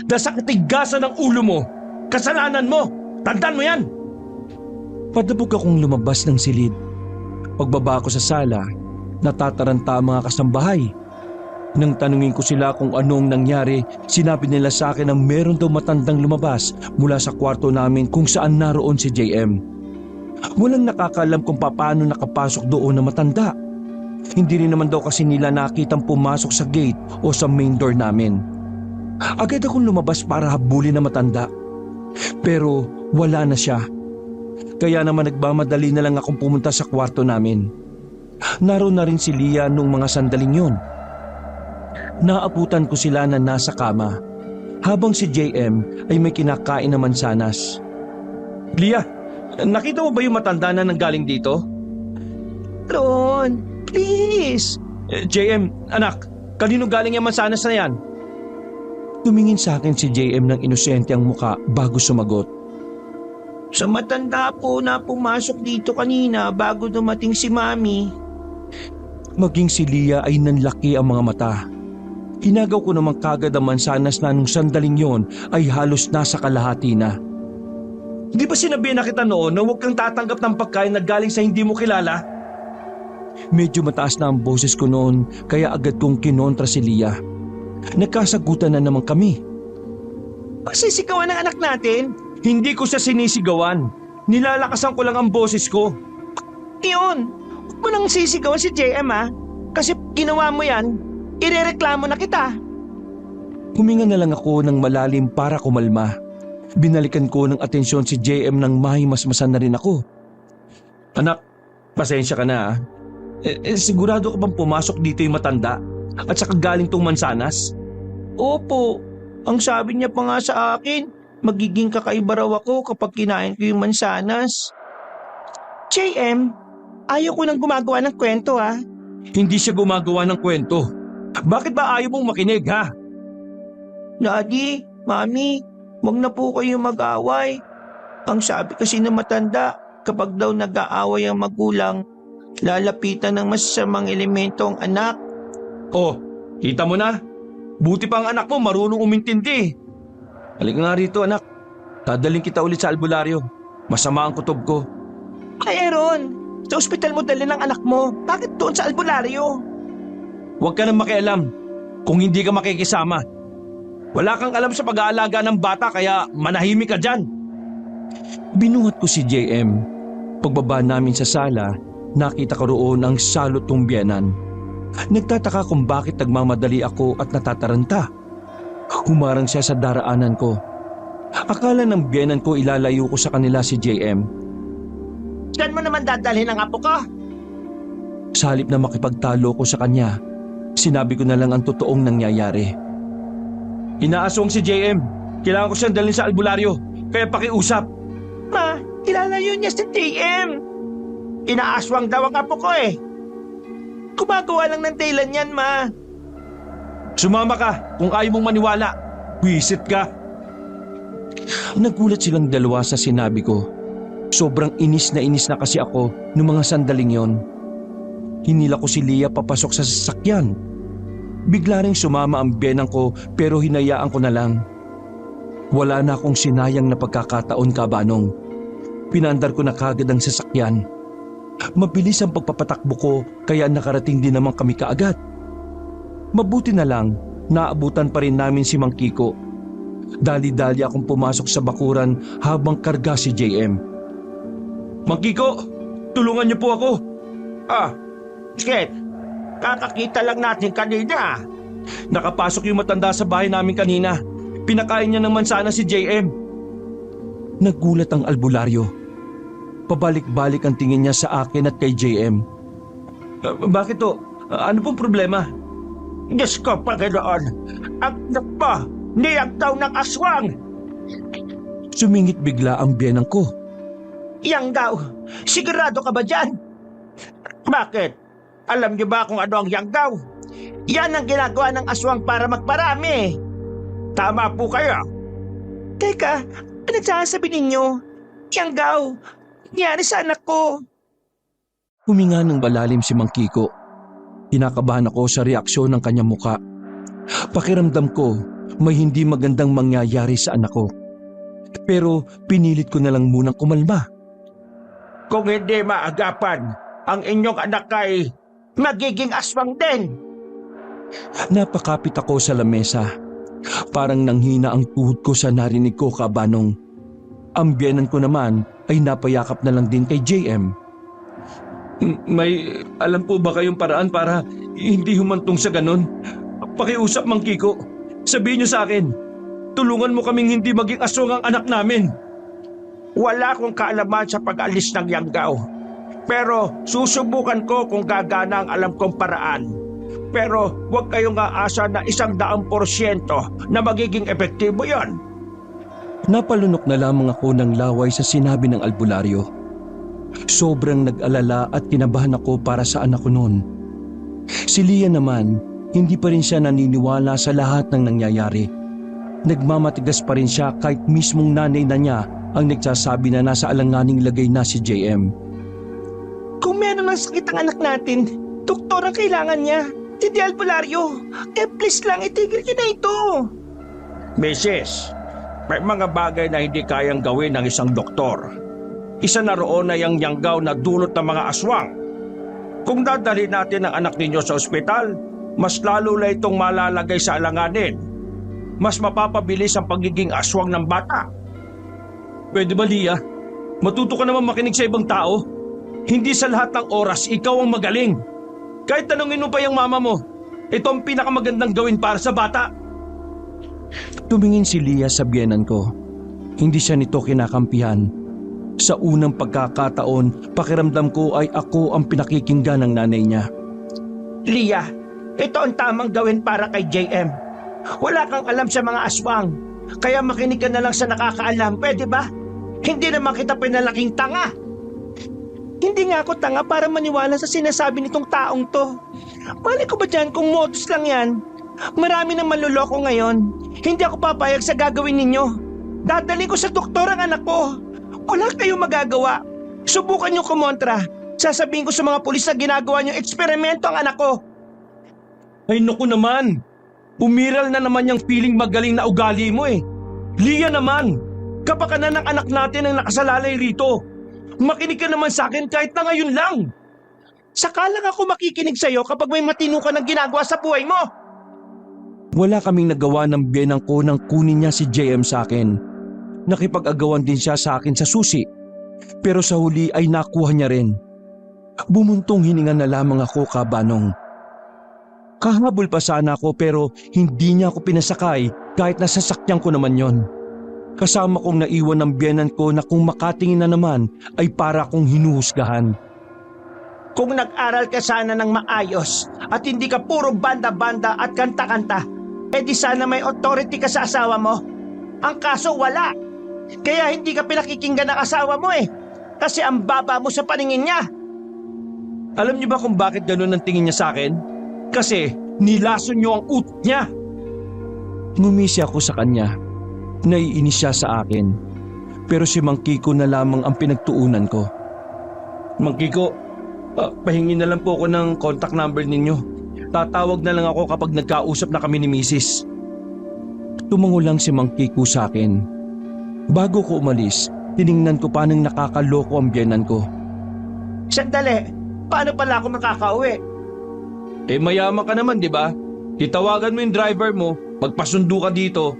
dahil sa katigasan ng ulo mo, kasalanan mo, tandaan mo yan. Padabog akong lumabas ng silid. Pagbaba ko sa sala, natataranta ang mga kasambahay. Nang tanungin ko sila kung anong nangyari, sinabi nila sa akin na meron daw matandang lumabas mula sa kwarto namin kung saan naroon si JM. Walang nakakaalam kung paano nakapasok doon na matanda. Hindi rin naman daw kasi nila nakitang pumasok sa gate o sa main door namin. Agad akong lumabas para habulin na matanda. Pero wala na siya. Kaya naman nagmamadali na lang akong pumunta sa kwarto namin. Naroon na rin si Lia nung mga sandaling yun. Naabutan ko sila na nasa kama, habang si JM ay may kinakain na mansanas. Lia, nakita mo ba yung matanda na nanggaling dito? Ron, please. JM, anak, kanino galing yung mansanas na yan? Tumingin sa akin si JM ng inosente ang muka bago sumagot. Sa matanda po na pumasok dito kanina bago dumating si Mami. Maging si Lia ay nanlaki ang mga mata. Hinagaw ko naman kagad ang mansanas na nung sandaling yon ay halos nasa kalahati na. Di ba sinabihan na kita noon na huwag kang tatanggap ng pagkain na galing sa hindi mo kilala? Medyo mataas na ang boses ko noon kaya agad kong kinontra si Lia. Nagkasagutan na naman kami. Pasisigawan ng anak natin? Hindi ko siya sinisigawan. Nilalakasan ko lang ang boses ko. Iyon, huwag mo nang sisigawan si JM ha. Kasi ginawa mo yan, irereklamo na kita. Huminga na lang ako ng malalim para kumalma. Binalikan ko ng atensyon si JM nang mahimasmasan na rin ako. Anak, pasensya ka na. Sigurado ka bang pumasok dito yung matanda? At saka galing tong mansanas? Opo, ang sabi niya pa nga sa akin, magiging kakaiba raw ako kapag kinain ko yung mansanas. JM, ayaw ko nang gumagawa ng kwento ha. Hindi siya gumagawa ng kwento. Bakit ba ayaw mong makinig ha? Daddy, Mami, wag na po kayo mag-away. Ang sabi kasi ng matanda, kapag daw nag-aaway ang magulang, lalapitan ng masasamang elemento ang anak. Oh, kita mo na? Buti pa ang anak mo marunong umintindi. Halika nga rito anak. Dadaling kita ulit sa albularyo. Masama ang kutob ko. Ay Aaron, sa ospital mo dalhin ang anak mo. Bakit doon sa albularyo? Huwag ka nang makialam kung hindi ka makikisama. Wala kang alam sa pag-aalaga ng bata kaya manahimik ka dyan. Binuhat ko si JM. Pagbaba namin sa sala, nakita ko roon ang salot kong biyenan. Nagtataka kung bakit nagmamadali ako at natataranta. Humarang siya sa daraanan ko. Akala ng biyenan ko ilalayo ko sa kanila si JM. Saan mo naman dadalhin ang apo ko? Sa halip na makipagtalo ko sa kanya, sinabi ko na lang ang totoong nangyayari. Inaaswang si JM. Kailangan ko siyang dalhin sa albularyo. Kaya pakiusap. Ma, ilalayo niya si JM. Inaaswang daw ang apo ko eh. Gumagawa lang ng dahilan yan, Ma. Sumama ka kung ayaw mong maniwala. Wisit ka. Nagulat silang dalawa sa sinabi ko. Sobrang inis na kasi ako noong mga sandaling yon. Hinila ko si Lia papasok sa sasakyan. Bigla ring sumama ang biyenang ko pero hinayaan ko na lang. Wala na akong sinayang na pagkakataon kabanong. Pinandar ko na kagad ang sasakyan. Mabilis ang pagpapatakbo ko kaya nakarating din naman kami kaagad. Mabuti na lang, naabutan pa rin namin si Mang Kiko. Dali-dali akong pumasok sa bakuran habang karga si JM. Mang Kiko, tulungan niyo po ako. Skit, kakakita lang natin kanina. Nakapasok yung matanda sa bahay namin kanina. Pinakain niya ng mansanas si JM. Nagulat ang albularyo. Pabalik-balik ang tingin niya sa akin at kay JM. Bakit to? Ano pong problema? Diyos ko, Panginoon, ang anak mo, niyag daw ng aswang. Sumingit bigla ang biyenang ko. Yang daw, sigurado ka ba dyan? Bakit? Alam niyo ba kung ano ang yang daw? Yan ang ginagawa ng aswang para magparami. Tama po kayo. Teka, ano nagsasabi ninyo? Yang daw, nangyari sa anak ko. Huminga ng malalim si Mang Kiko. Kinakabahan ako sa reaksyon ng kanyang muka. Pakiramdam ko may hindi magandang mangyayari sa anak ko. Pero pinilit ko na lang munang kumalma. Kung hindi maagapan, ang inyong anak ay magiging aswang din. Napakapit ako sa lamesa. Parang nanghina ang tuhod ko sa narinig ko, Kabanong. Ang biyenan ko naman ay napayakap na lang din kay JM. May alam po ba kayong paraan para hindi humantong sa ganun? Pakiusap, Mang Kiko. Sabihin niyo sa akin, tulungan mo kaming hindi maging aswang ang anak namin. Wala akong kaalaman sa pag-alis ng Yanggaw. Pero susubukan ko kung gagana ang alam kong paraan. Pero huwag kayong aasa na 100% na magiging epektibo yon. Napalunok na lamang ako ng laway sa sinabi ng albularyo. Sobrang nag-alala at kinabahan ako para sa anak ko noon. Si Lia naman, hindi pa rin siya naniniwala sa lahat ng nangyayari. Nagmamatigas pa rin siya kahit mismong nanay na niya ang nagsasabi na nasa alanganing lagay na si JM. Kung meron ng sakit ang anak natin, doktor ang kailangan niya. Hindi albularyo. Please lang, itigil niyo na ito. Mrs., may mga bagay na hindi kayang gawin ng isang doktor. Isa na roon ay ang Yanggaw na dulot ng mga aswang. Kung dadalhin natin ang anak ninyo sa ospital, mas lalo na itong malalagay sa alanganin. Mas mapapabilis ang pagiging aswang ng bata. Pwede ba, Lia? Matuto ka naman makinig sa ibang tao. Hindi sa lahat ng oras ikaw ang magaling. Kahit tanungin mo pa yung mama mo, ito ang pinakamagandang gawin para sa bata. Tumingin si Lia sa biyenan ko. Hindi siya nito kinakampihan. Sa unang pagkakataon, pakiramdam ko ay ako ang pinakikinggan ng nanay niya. Lia, ito ang tamang gawin para kay JM. Wala kang alam sa mga aswang, kaya makinig ka na lang sa nakakaalam, pwede ba? Hindi naman kita pinalaking tanga. Hindi nga ako tanga para maniwala sa sinasabi nitong taong to. Mali ko ba dyan kung modus lang yan? Marami nang manluloko ngayon. Hindi ako papayag sa gagawin ninyo. Dadalhin ko sa doktor ang anak ko. Wala kayong magagawa. Subukan niyo kumontra. Sasabihin ko sa mga pulis na ginagawa niyo eksperimento ang anak ko. Ay naku naman, umiral na naman yung feeling magaling na ugali mo eh. Lia naman, kapakanan ng anak natin ang nakasalalay rito. Makinig ka naman sa akin kahit na ngayon lang. Saka lang ako makikinig sa'yo kapag may matino ka ng ginagawa sa buhay mo. Wala kaming nagawa ng biyenang ko nang kunin niya si JM sa akin. Nakipag-agawan din siya sa akin sa susi. Pero sa huli ay nakuha niya rin. Bumuntong hininga na lamang ako, Kabanong. Kahabol pa sana ako pero hindi niya ako pinasakay kahit nasasakyan ko naman yon. Kasama kong naiwan ng biyenan ko na kung makatingin na naman ay para kong hinuhusgahan. Kung nag-aral ka sana ng maayos at hindi ka puro banda-banda at kanta-kanta, di sana may authority ka sa asawa mo. Ang kaso wala. Kaya hindi ka pinakikinggan ng asawa mo kasi ang baba mo sa paningin niya. Alam niyo ba kung bakit ganun ang tingin niya sa akin? Kasi nilason niyo ang utot niya. Ngumisi ako sa kanya. Naiinis siya sa akin. Pero si Mang Kiko na lamang ang pinagtuunan ko. Mang Kiko, pahingi na lang po ako ng contact number ninyo. Tatawag na lang ako kapag nagkausap na kami ni Mrs. Tumango lang si Mang Kiko sa akin. Bago ko umalis, tiningnan ko paanong nakakaloko ang biyenan ko. Sandali, paano pala ako makakauwi? Mayaman ka naman, di ba? Titawagan mo yung driver mo, magpasundo ka dito.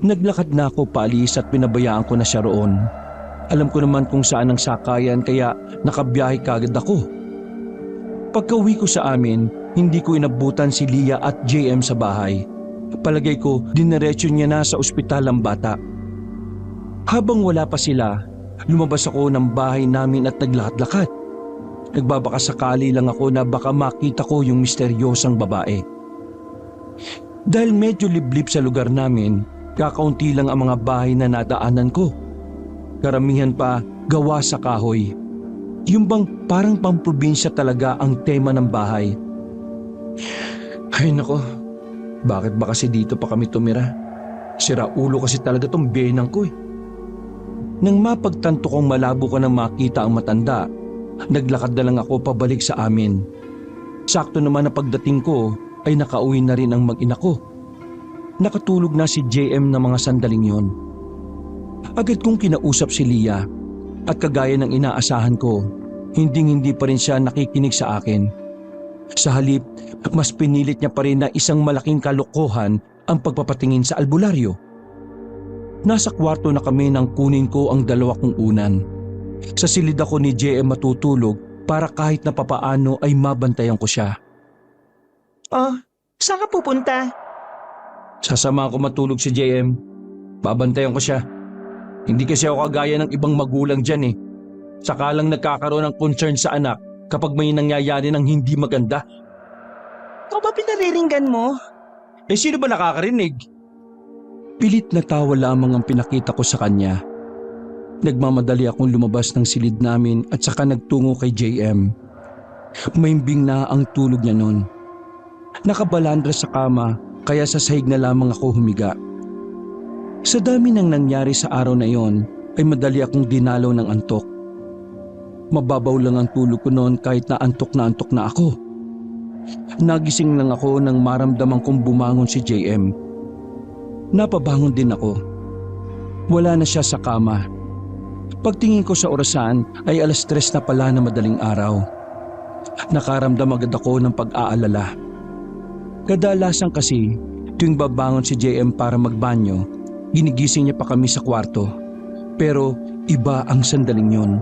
Naglakad na ako paalis at pinabayaan ko na siya roon. Alam ko naman kung saan ang sakayan kaya nakabiyahe kagad ako. Pagka-uwi ko sa amin, hindi ko inabutan si Lia at JM sa bahay. Palagay ko, dinerecho niya na sa ospital ang bata. Habang wala pa sila, lumabas ako ng bahay namin at naglakad-lakad. Nagbabakasakali lang ako na baka makita ko yung misteryosang babae. Dahil medyo liblib sa lugar namin, kakaunti lang ang mga bahay na nadaanan ko. Karamihan pa gawa sa kahoy. Yung bang parang pamprobinsya talaga ang tema ng bahay. Ay nako, bakit ba kasi dito pa kami tumira? Sira ulo kasi talaga tong biyenang ko eh. Nang mapagtanto kong malabo ko nang makita ang matanda, naglakad na lang ako pabalik sa amin. Sakto naman na pagdating ko ay nakauwi na rin ang mag-ina ko. Nakatulog na si JM na mga sandaling yon. Agad kong kinausap si Lia. At kagaya ng inaasahan ko, hindi pa rin siya nakikinig sa akin. Sa halip, mas pinilit niya pa rin na isang malaking kalokohan ang pagpapatingin sa albularyo. Nasa kwarto na kami nang kunin ko ang 2 kong unan. Sa silid ako ni JM matutulog para kahit na papaano ay mabantayan ko siya. Oh, saan ka pupunta? Sasama ko matulog si JM. Babantayan ko siya. Hindi kasi ako kagaya ng ibang magulang dyan eh. Saka lang nagkakaroon ng concern sa anak kapag may nangyayari ng hindi maganda. Ikaw ba pinariringgan mo? Eh sino ba nakakarinig? Pilit na tawa lamang ang pinakita ko sa kanya. Nagmamadali akong lumabas ng silid namin at saka nagtungo kay JM. Mahimbing na ang tulog niya noon. Nakabalandra sa kama kaya sa sahig na lamang ako humiga. Sa dami ng nangyari sa araw na iyon ay madali akong dinalaw ng antok. Mababaw lang ang tulog ko noon kahit na antok na ako. Nagising lang ako nang maramdaman kong bumangon si JM. Napabangon din ako. Wala na siya sa kama. Pagtingin ko sa orasan ay 3:00 na pala na madaling araw. Nakaramdam agad ako ng pag-aalala. Kadalasan kasi tuwing babangon si JM para magbanyo, ginigising niya pa kami sa kwarto. Pero iba ang sandaling yon.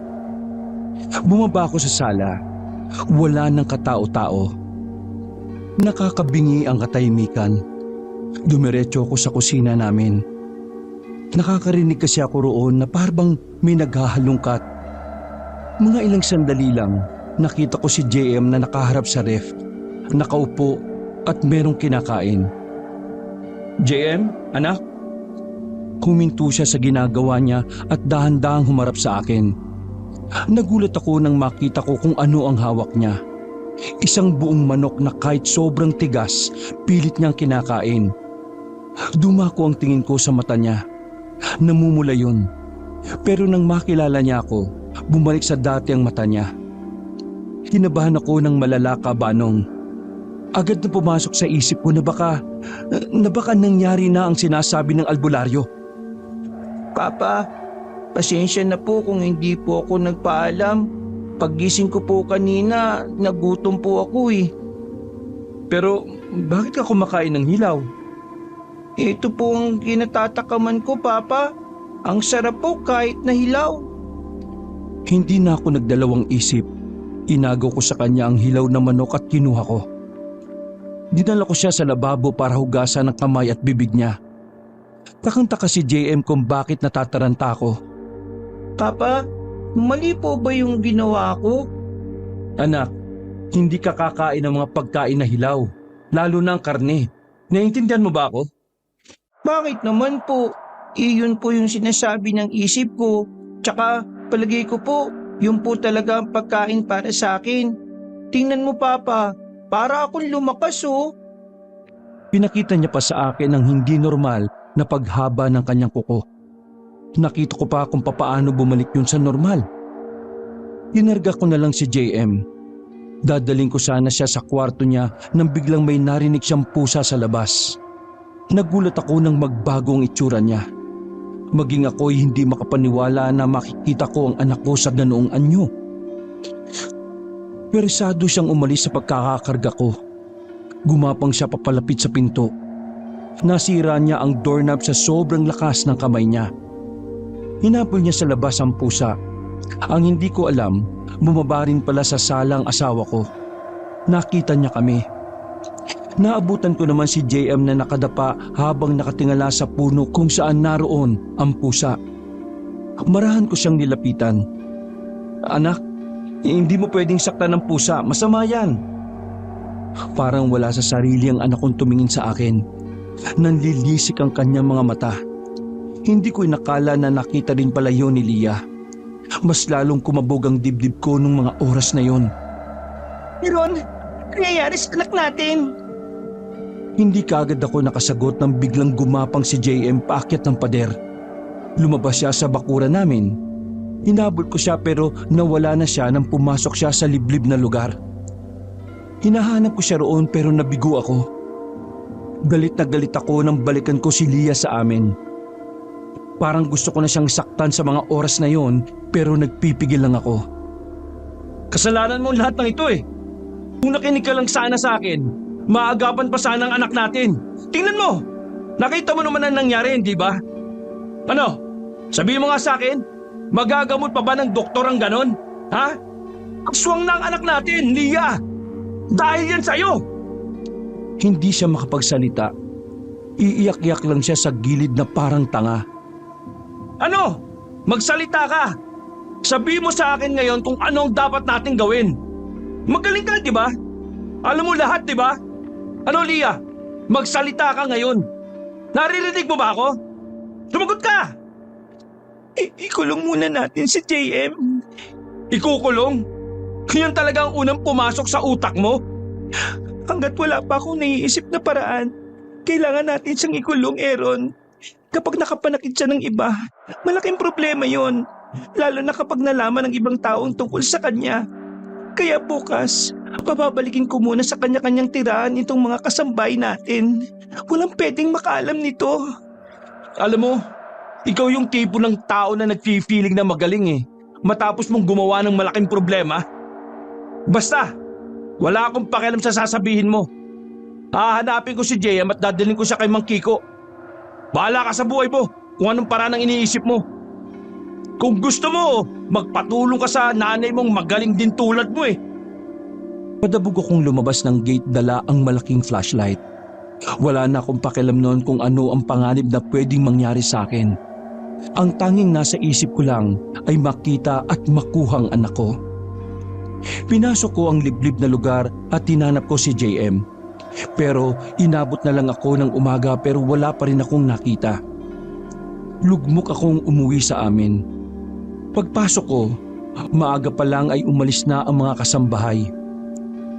Bumaba ako sa sala. Wala nang katao-tao. Nakakabingi ang katahimikan. Dumiretso ako sa kusina namin. Nakakarinig kasi ako roon na parang may naghahalungkat. Mga ilang sandali lang, nakita ko si JM na nakaharap sa ref, nakaupo at merong kinakain. JM, anak? Huminto siya sa ginagawa niya at dahan-dahang humarap sa akin. Nagulat ako nang makita ko kung ano ang hawak niya. Isang buong manok na kahit sobrang tigas, pilit niyang kinakain. Dumako ang tingin ko sa mata niya. Namumula yun. Pero nang makilala niya ako, bumalik sa dati ang mata niya. Kinabahan ako ng malala kabanong. Agad na pumasok sa isip ko na baka nangyari na ang sinasabi ng albularyo. Papa, pasensya na po kung hindi po ako nagpaalam. Paggising ko po kanina, nagutom po ako eh. Pero bakit ka kumakain ng hilaw? Ito po ang kinatatakaman ko, Papa. Ang sarap po kahit na hilaw. Hindi na ako nagdalawang isip. Inagaw ko sa kanya ang hilaw na manok at kinuha ko. Dinala ko siya sa lababo para hugasan ang kamay at bibig niya. Takang-taka si JM kung bakit natataranta ako. Papa, mali po ba yung ginawa ko? Anak, hindi ka kakain ng mga pagkain na hilaw, lalo na ang karne. Naiintindihan mo ba ako? Bakit naman po? Iyon po yung sinasabi ng isip ko. Tsaka palagay ko po, yun po talaga ang pagkain para sa akin. Tingnan mo, Papa, para akong lumakas oh. Pinakita niya pa sa akin ang hindi normal na paghaba ng kanyang kuko. Nakita ko pa kung papaano bumalik yun sa normal. Inarga ko na lang si JM. Dadaling ko sana siya sa kwarto niya nang biglang may narinig siyang pusa sa labas. Nagulat ako nang magbago ang itsura niya. Maging ako'y hindi makapaniwala na makikita ko ang anak ko sa ganoong anyo. Persado siyang umalis sa pagkakakarga ko. Gumapang siya papalapit sa pinto. Nasira niya ang doorknob sa sobrang lakas ng kamay niya. Hinapol niya sa labas ang pusa. Ang hindi ko alam, bumaba rin pala sa sala ang asawa ko. Nakita niya kami. Naabutan ko naman si JM na nakadapa habang nakatingala sa puno kung saan naroon ang pusa. Marahan ko siyang nilapitan. Anak, hindi mo pwedeng saktan ng pusa, masama yan. Parang wala sa sarili ang anak kong tumingin sa akin. Nanlilisik ang kanyang mga mata. Hindi ko inakala na nakita rin pala yun ni Leah. Mas lalong kumabog ang dibdib ko nung mga oras na yon. Ron, nangyayari sa anak natin. Hindi kaagad ako nakasagot nang biglang gumapang si JM paakyat ng pader. Lumabas siya sa bakuran namin. Hinabol ko siya pero nawala na siya nang pumasok siya sa liblib na lugar. Hinahanap ko siya roon pero nabigo ako. Galit na galit ako nang balikan ko si Leah sa amin. Parang gusto ko na siyang saktan sa mga oras na yon, pero nagpipigil lang ako. Kasalanan mo lahat ng ito eh. Kung nakinig ka lang sana sa akin, maagapan pa sana ang anak natin. Tingnan mo! Nakita mo naman ang nangyari, hindi ba? Ano? Sabihin mo nga sa akin, magagamot pa ba ng doktor ang ganon? Ha? Aswang na ang anak natin, Lia! Dahil yan sa'yo! Hindi siya makapagsalita. Iiyak-iyak lang siya sa gilid na parang tanga. Ano? Magsalita ka! Sabihin mo sa akin ngayon kung ano ang dapat nating gawin. Magaling ka, di ba? Alam mo lahat, di ba? Ano, Lia? Magsalita ka ngayon. Naririnig mo ba ako? Sumagot ka! Ikulong muna natin si JM. Ikukulong? Yan talaga ang unang pumasok sa utak mo? Hanggat wala pa akong naiisip na paraan, kailangan natin siyang ikulong, Aaron. Kapag nakapanakit siya ng iba, malaking problema yon. Lalo na kapag nalaman ng ibang taong tungkol sa kanya. Kaya bukas, papabalikin ko muna sa kanya-kanyang tirahan itong mga kasambay natin. Walang pwedeng makaalam nito. Alam mo, ikaw yung tipo ng tao na nag-feeling na magaling eh. Matapos mong gumawa ng malaking problema. Basta, wala akong pakialam sa sasabihin mo. Hahanapin ko si JM at dadalhin ko siya kay Mang Kiko. Bahala ka sa buhay mo kung anong paraan ang iniisip mo. Kung gusto mo, magpatulong ka sa nanay mong magaling din tulad mo eh. Padabog akong lumabas ng gate, dala ang malaking flashlight. Wala na akong pakialam noon kung ano ang panganib na pwedeng mangyari sa akin. Ang tanging nasa isip ko lang ay makita at makuhang anak ko. Pinasok ko ang liblib na lugar at tinanap ko si JM. Pero inabot na lang ako ng umaga pero wala pa rin akong nakita. Lugmok akong umuwi sa amin. Pagpasok ko, maaga pa lang ay umalis na ang mga kasambahay.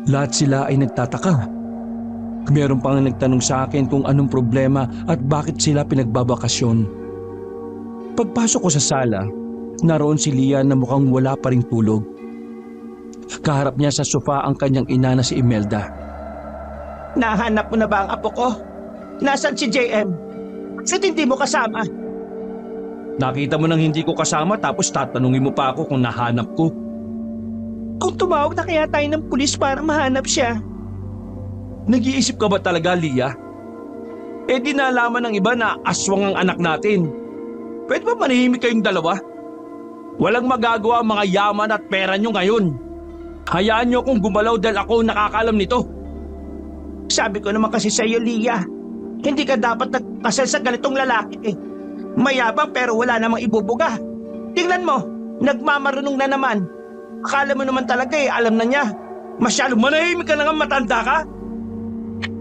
Lahat sila ay nagtataka. Meron pang nagtanong sa akin kung anong problema at bakit sila pinagbabakasyon. Pagpasok ko sa sala, naroon si Lia na mukhang wala pa ring tulog. Kaharap niya sa sofa ang kanyang ina na si Imelda. Nahanap mo na ba ang apo ko? Nasaan si JM? Bakit hindi mo kasama? Nakita mo nang hindi ko kasama tapos tatanungin mo pa ako kung nahanap ko. Kung tumawag na kaya tayo ng pulis para mahanap siya. Nag-iisip ka ba talaga, Lia? Eh di nalaman ng iba na aswang ang anak natin. Pwede ba manahimik kayong dalawa? Walang magagawa ang mga yaman at pera nyo ngayon. Hayaan nyo akong gumalaw dahil ako nakakaalam nito. Sabi ko naman kasi sa iyo, Lia, hindi ka dapat nagkasal sa ganitong lalaki eh. Mayabang pero wala namang ibubuga. Tingnan mo, nagmamarunong na naman. Akala mo naman talaga eh, alam na niya. Masyado manahimik ka na nga, matanda ka.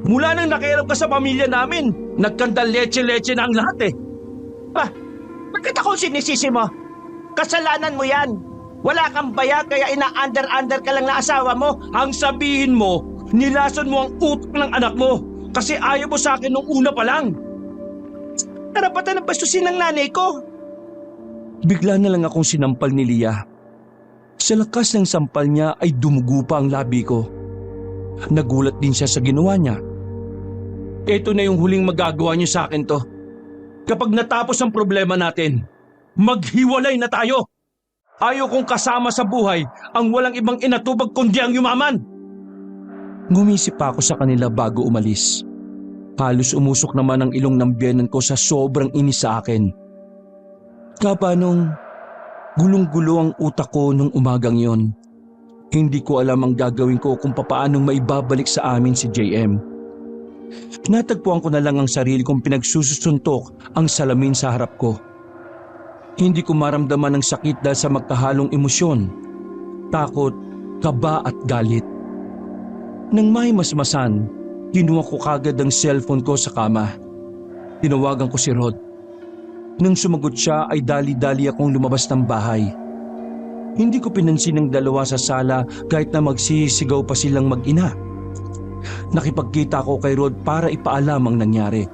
Mula nang nakialam ka sa pamilya namin, nagkandal leche-leche na ang lahat eh. Bakit ako sinisisi mo? Kasalanan mo yan. Wala kang bayag kaya ina-under-under ka lang na asawa mo. Ang sabihin mo, nilason mo ang utak ng anak mo kasi ayaw mo sa akin nung una pa lang. Karapatan na bastusin ng nanay ko. Bigla na lang akong sinampal ni Lia. Sa lakas ng sampal niya ay dumugo pa ang labi ko. Nagulat din siya sa ginawa niya. Ito na yung huling magagawa niyo sa akin to. Kapag natapos ang problema natin, maghiwalay na tayo. Ayaw kong kasama sa buhay ang walang ibang inatubag kundi ang yumaman. Ngumisip pa ako sa kanila bago umalis. Halos umusok naman ang ilong ng biyenan ko sa sobrang inis sa akin. Kapanong gulong-gulo ang utak ko nung umagang yon. Hindi ko alam ang gagawin ko kung papaanong maibabalik sa amin si JM. Natagpuan ko na lang ang sarili kong pinagsusuntok ang salamin sa harap ko. Hindi ko maramdaman ang sakit dahil sa magkahalong emosyon, takot, kaba at galit. Nang may masmasan, kinuha ko kagad ang cellphone ko sa kama. Tinawagan ko si Rod. Nang sumagot siya ay dali-dali akong lumabas ng bahay. Hindi ko pinansin ang dalawa sa sala kahit na magsisigaw pa silang mag-ina. Nakipagkita ko kay Rod para ipaalam ang nangyari.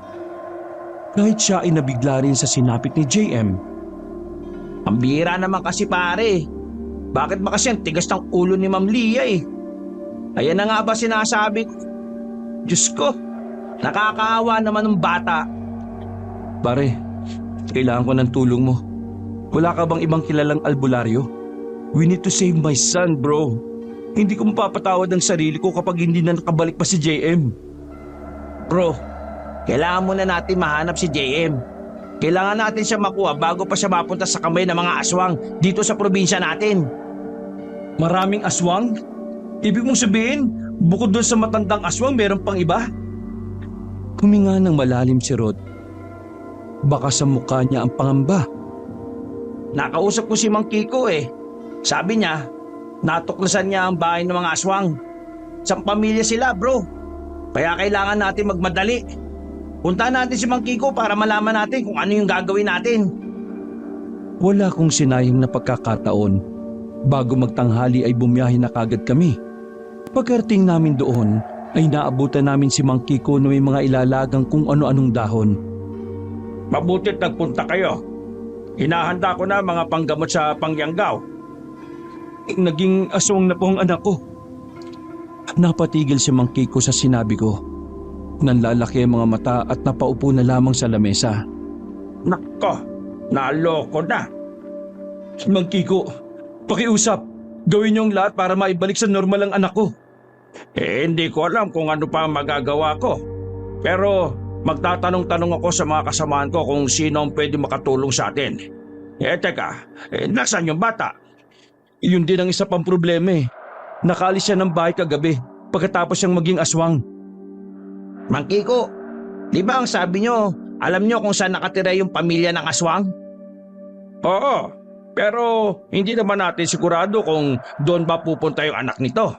Kahit siya ay nabigla rin sa sinapit ni JM. Ang bira naman kasi pare. Bakit ba kasi ang tigas ng ulo ni Ma'am Lia eh? Ayan na nga ba sinasabi ko? Diyos ko, nakakaawa naman ng bata. Pare, Kailangan ko ng tulong mo. Wala ka bang ibang kilalang albularyo? We need to save my son, bro. Hindi ko mapapatawad ang sarili ko kapag hindi na nakabalik pa si JM. Bro, kailangan muna natin mahanap si JM. Kailangan natin siya makuha bago pa siya mapunta sa kamay ng mga aswang dito sa probinsya natin. Maraming aswang? Ibig mong sabihin, bukod doon sa matandang aswang, meron pang iba? Huminga ng malalim si Rod. Baka sa mukha niya ang pangamba. Nakausap ko si Mang Kiko eh. Sabi niya, natuklasan niya ang bahay ng mga aswang. Isang pamilya sila, bro. Kaya kailangan natin magmadali. Puntahan natin si Mang Kiko para malaman natin kung ano yung gagawin natin. Wala kong sinayang na pagkakataon. Bago magtanghali ay bumiyahe na kagad kami. Pagkarating namin doon ay naabutan namin si Mang Kiko na may mga ilalagang kung ano-anong dahon. Mabutit nagpunta kayo. Hinahanda ko na mga panggamot sa pangyanggaw. Naging aswang na po ang anak ko. Napatigil si Mang Kiko sa sinabi ko. Nanlalaki ang mga mata at napaupo na lamang sa lamesa. Nako, naloko na. Mang Kiko, pakiusap. Gawin niyo ang lahat para maibalik sa normal ang anak ko. Hindi ko alam kung ano pa ang magagawa ko. Pero magtatanong-tanong ako sa mga kasamahan ko kung sino ang pwede makatulong sa atin. Teka, nasaan yung bata? Yun din ang isa pang problema eh. Nakalis siya ng bahay kagabi pagkatapos siyang maging aswang. Mang Kiko, di ba ang sabi nyo, alam nyo kung saan nakatira yung pamilya ng aswang? Oo, pero hindi naman natin sigurado kung doon ba pupunta yung anak nito.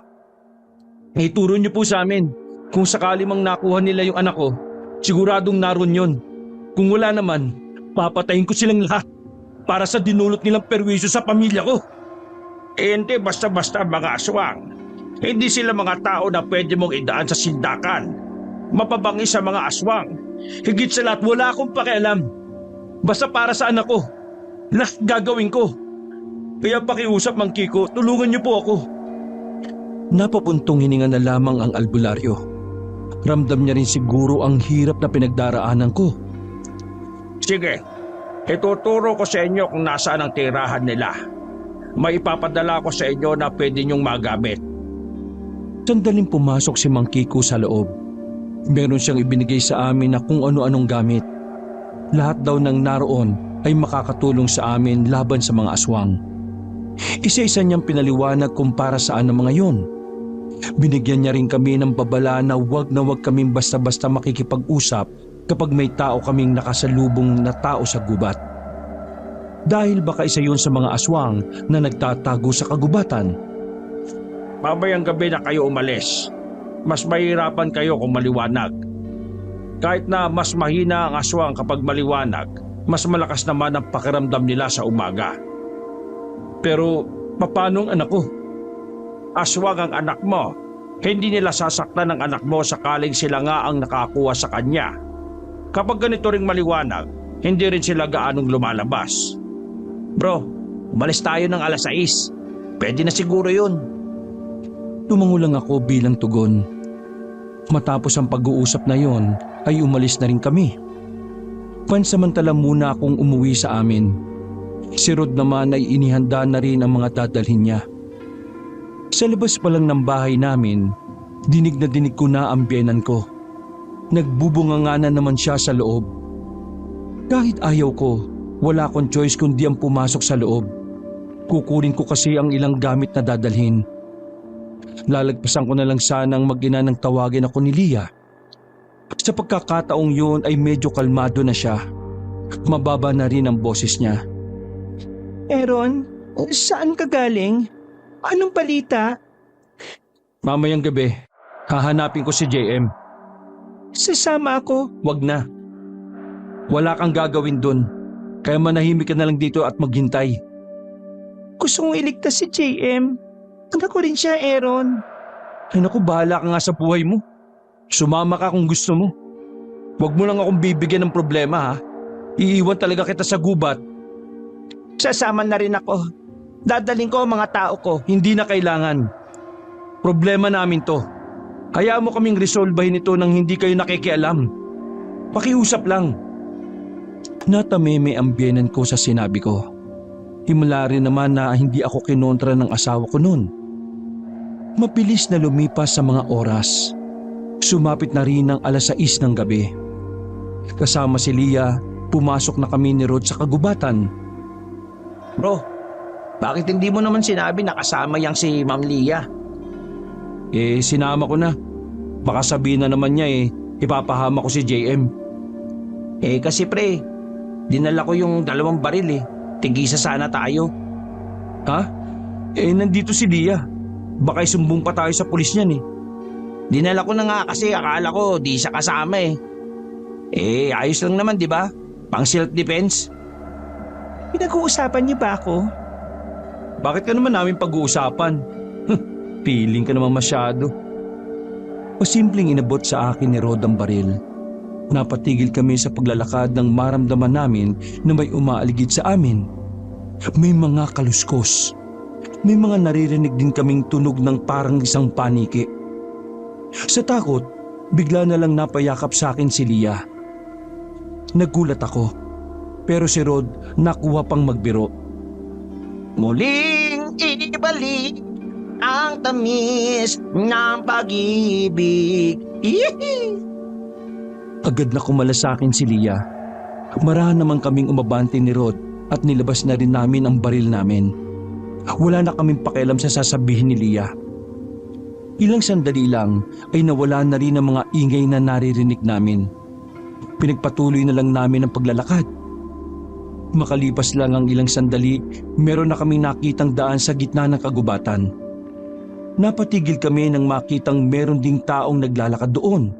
Ituro niyo po sa amin. Kung sakali mang nakuha nila yung anak ko, siguradong naroon yun. Kung wala naman, papatayin ko silang lahat para sa dinulot nilang perwisyo sa pamilya ko. Hindi basta-basta mga aswang. Hindi sila mga tao na pwede mong idaan sa sindakan. Mapabangis sa mga aswang. Higit sa lahat, wala akong pakialam. Basta para sa anak ko. Lahat gagawin ko. Kaya pakiusap, Mang Kiko, tulungan niyo po ako. Napapuntong hininga na lamang ang albularyo. Ramdam niya rin siguro ang hirap na pinagdaraanan ko. Sige, ituturo ko sa inyo kung nasaan ang tirahan nila. May ipapadala ko sa inyo na pwede niyong magamit. Sandaling pumasok si Mang Kiko sa loob. Meron siyang ibinigay sa amin na kung ano-anong gamit. Lahat daw ng naroon ay makakatulong sa amin laban sa mga aswang. Isa-isa niyang pinaliwanag kung para saan ang mga yon. Binigyan niya rin kami ng babala na wag kaming basta-basta makikipag-usap kapag may tao kaming nakasalubong na tao sa gubat. Dahil baka isa yun sa mga aswang na nagtatago sa kagubatan. Mamayang gabi na kayo umalis. Mas mahirapan kayo kung maliwanag. Kahit na mas mahina ang aswang kapag maliwanag, mas malakas naman ang pakiramdam nila sa umaga. Pero paano ang anak ko? Aswang ang anak mo. Hindi nila sasaktan ang anak mo sakaling sila nga ang nakakuha sa kanya. Kapag ganito ring maliwanag, hindi rin sila gaanong lumalabas. Bro, umalis tayo ng 6:00. Pwede na siguro yun. Tumango lang ako bilang tugon. Matapos ang pag-uusap na yon, ay umalis na rin kami. Pansamantala muna akong umuwi sa amin. Si Rod naman ay inihanda na rin ang mga dadalhin niya. Sa labas pa lang ng bahay namin, dinig na dinig ko na ang biyenan ko. Nagbubunganga naman siya sa loob. Kahit ayaw ko, wala akong choice kundi ang pumasok sa loob. Kukunin ko kasi ang ilang gamit na dadalhin. Lalagpasan ko na lang sanang mag-ina ng tawagin ako ni Leah. Sa pagkakataong yun ay medyo kalmado na siya. Mababa na rin ang boses niya. Aaron, saan ka galing? Anong balita? Mamayang gabi, hahanapin ko si JM. Sasama ako. Wag na. Wala kang gagawin dun. Kaya manahimik ka na lang dito at maghintay. Gusto kong iligtas si JM. Anak ko rin siya, Aaron. Ay naku, bahala ka nga sa buhay mo. Sumama ka kung gusto mo. Wag mo lang akong bibigyan ng problema ha. Iiwan talaga kita sa gubat. Sasama na rin ako. Dadaling ko ang mga tao ko. Hindi na kailangan. Problema namin to. Hayaan mo kaming resolbahin ito nang hindi kayo nakikialam. Pakiusap lang. Natameme ang biyenan ko sa sinabi ko. Himala rin naman na hindi ako kinontra ng asawa ko noon. Mabilis na lumipas sa mga oras. Sumapit na rin ang 6:00 ng gabi. Kasama si Leah, pumasok na kami ni Rod sa kagubatan. Bro, bakit hindi mo naman sinabi na kasama yang si Ma'am Leah? Sinama ko na. Baka sabihin na naman niya ipapahama ko si JM. Kasi pre, dinala ko yung 2 baril. Tigisa sana tayo. Ha? Nandito si Leah. Baka isumbong pa tayo sa pulis niyan. Dinala ko na nga kasi akala ko di siya kasama. Ayos lang naman, di ba? Pang self-defense. Pinag-uusapan niyo ba ako? Bakit ka naman namin pag-uusapan? Piling ka naman masyado. Pasimpleng inabot sa akin ni Rod ang baril. Napatigil kami sa paglalakad nang maramdaman namin na may umaaligid sa amin. May mga kaluskos. May mga naririnig din kaming tunog ng parang isang paniki. Sa takot, bigla na lang napayakap sa akin si Leah. Nagulat ako, pero si Rod nakuha pang magbiro. Muling ibalik ang tamis ng pag-ibig. Agad na kumala sa akin si Leah. Marahan naman kaming umabante ni Rod at nilabas na rin namin ang baril namin. Wala na kaming pakialam sa sasabihin ni Leah. Ilang sandali lang ay nawala na rin ang mga ingay na naririnig namin. Pinagpatuloy na lang namin ang paglalakad. Makalipas lang ang ilang sandali, meron na kaming nakitang daan sa gitna ng kagubatan. Napatigil kami nang makitang meron ding taong naglalakad doon.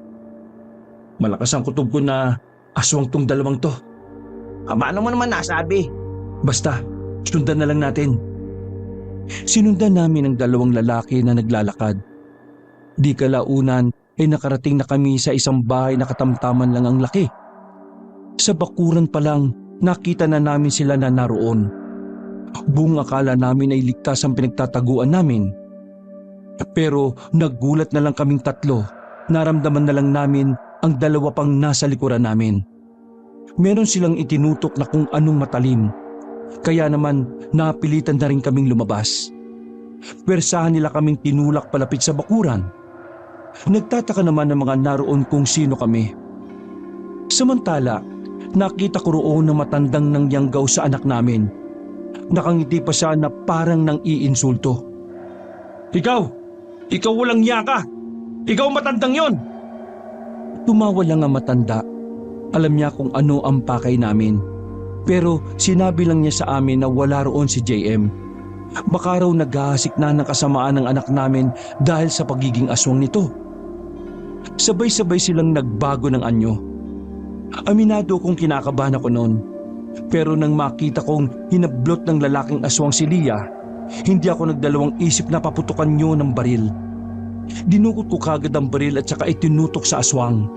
Malakas ang kutob ko na aswang tong 2 to. Paano mo naman nasabi? Basta, sundan na lang natin. Sinundan namin ang 2 lalaki na naglalakad. Di kalaunan ay nakarating na kami sa isang bahay na katamtaman lang ang laki. Sa bakuran pa lang, nakita na namin sila na naroon. Buong akala namin ay ligtas ang pinagtataguan namin. Pero naggulat na lang kaming 3. Naramdaman na lang namin ang 2 pang nasa likuran namin. Meron silang itinutok na kung anong matalim. Kaya naman napilitan na rin kaming lumabas. Pwersahan nila kaming tinulak palapit sa bakuran. Nagtataka naman ng mga naroon kung sino kami. Samantala, nakita ko roon na matandang nangyanggaw sa anak namin. Nakangiti pa siya na parang nang iinsulto. Ikaw walang yaka! Ikaw matandang yon! Tumawa lang ang matanda. Alam niya kung ano ang pakay namin. Pero sinabi lang niya sa amin na wala roon si JM. Baka raw naghahasik na ng kasamaan ng anak namin dahil sa pagiging aswang nito. Sabay-sabay silang nagbago ng anyo. Aminado kong kinakabahan ako noon. Pero nang makita kong hinablot ng lalaking aswang si Leah, hindi ako nagdalawang isip na paputukan niyo ng baril. Dinukot ko kagad ang baril at saka itinutok sa aswang.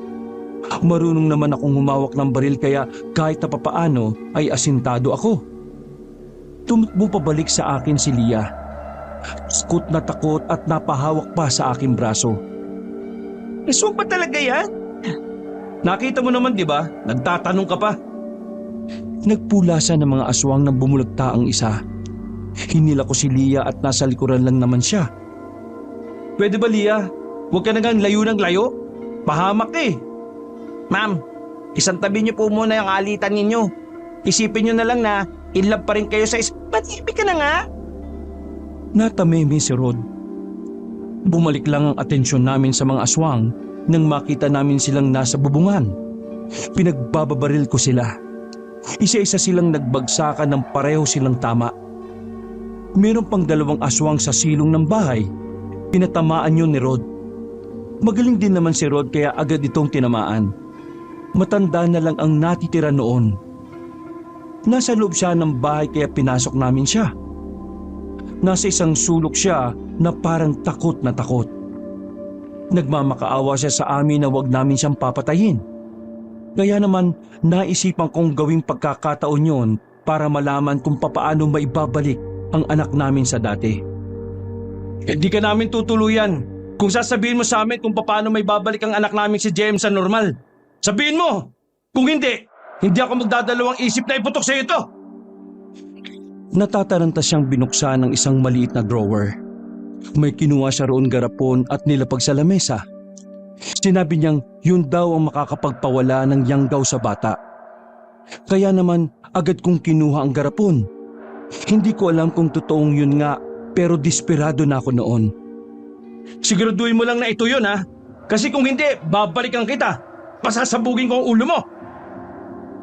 Marunong naman akong humawak ng baril kaya kahit na papaano ay asintado ako. Tumakbo pabalik sa akin si Leah. Takot na takot at napahawak pa sa aking braso. Aswang ba talaga yan? Nakita mo naman, di ba? Nagtatanong ka pa. Nagpulasan ng mga aswang nang bumulagta ang isa. Hinila ko si Leah at nasa likuran lang naman siya. Pwede ba, Leah? Huwag ka nagang layo ng layo. Pahamak Ma'am, isang tabi niyo po muna yung alitan ninyo. Isipin niyo na lang na in love pa rin kayo sa Matibig ka na nga. Natameme si Rod. Bumalik lang ang atensyon namin sa mga aswang nang makita namin silang nasa bubungan. Pinagbababaril ko sila. Isa-isa silang nagbagsakan ng pareho silang tama. Meron pang 2 aswang sa silong ng bahay. Pinatamaan yun ni Rod. Magaling din naman si Rod kaya agad itong tinamaan. Matanda na lang ang natitira noon. Nasa loob siya ng bahay kaya pinasok namin siya. Nasa isang sulok siya na parang takot na takot. Nagmamakaawa siya sa amin na wag namin siyang papatayin. Kaya naman naisipan kong gawing pagkakataon yon para malaman kung papaano maibabalik ang anak namin sa dati. Hindi ka namin tutuluyan kung sasabihin mo sa amin kung paano may babalik ang anak namin si JM sa normal. Sabihin mo! Kung hindi, Hindi ako magdadalawang isip na iputok sa ito. Natataranta siyang binuksan ng isang maliit na drawer. May kinuha siya roon garapon at nilapag sa lamesa. Sinabi niyang yun daw ang makakapagpawala ng yanggaw sa bata. Kaya naman agad kong kinuha ang garapon. Hindi ko alam kung totoong yun nga, pero desperado na ako noon. Siguraduhin mo lang na ito yun, ha? Kasi kung hindi, babalikan kita. Pasasabugin ko ang ulo mo.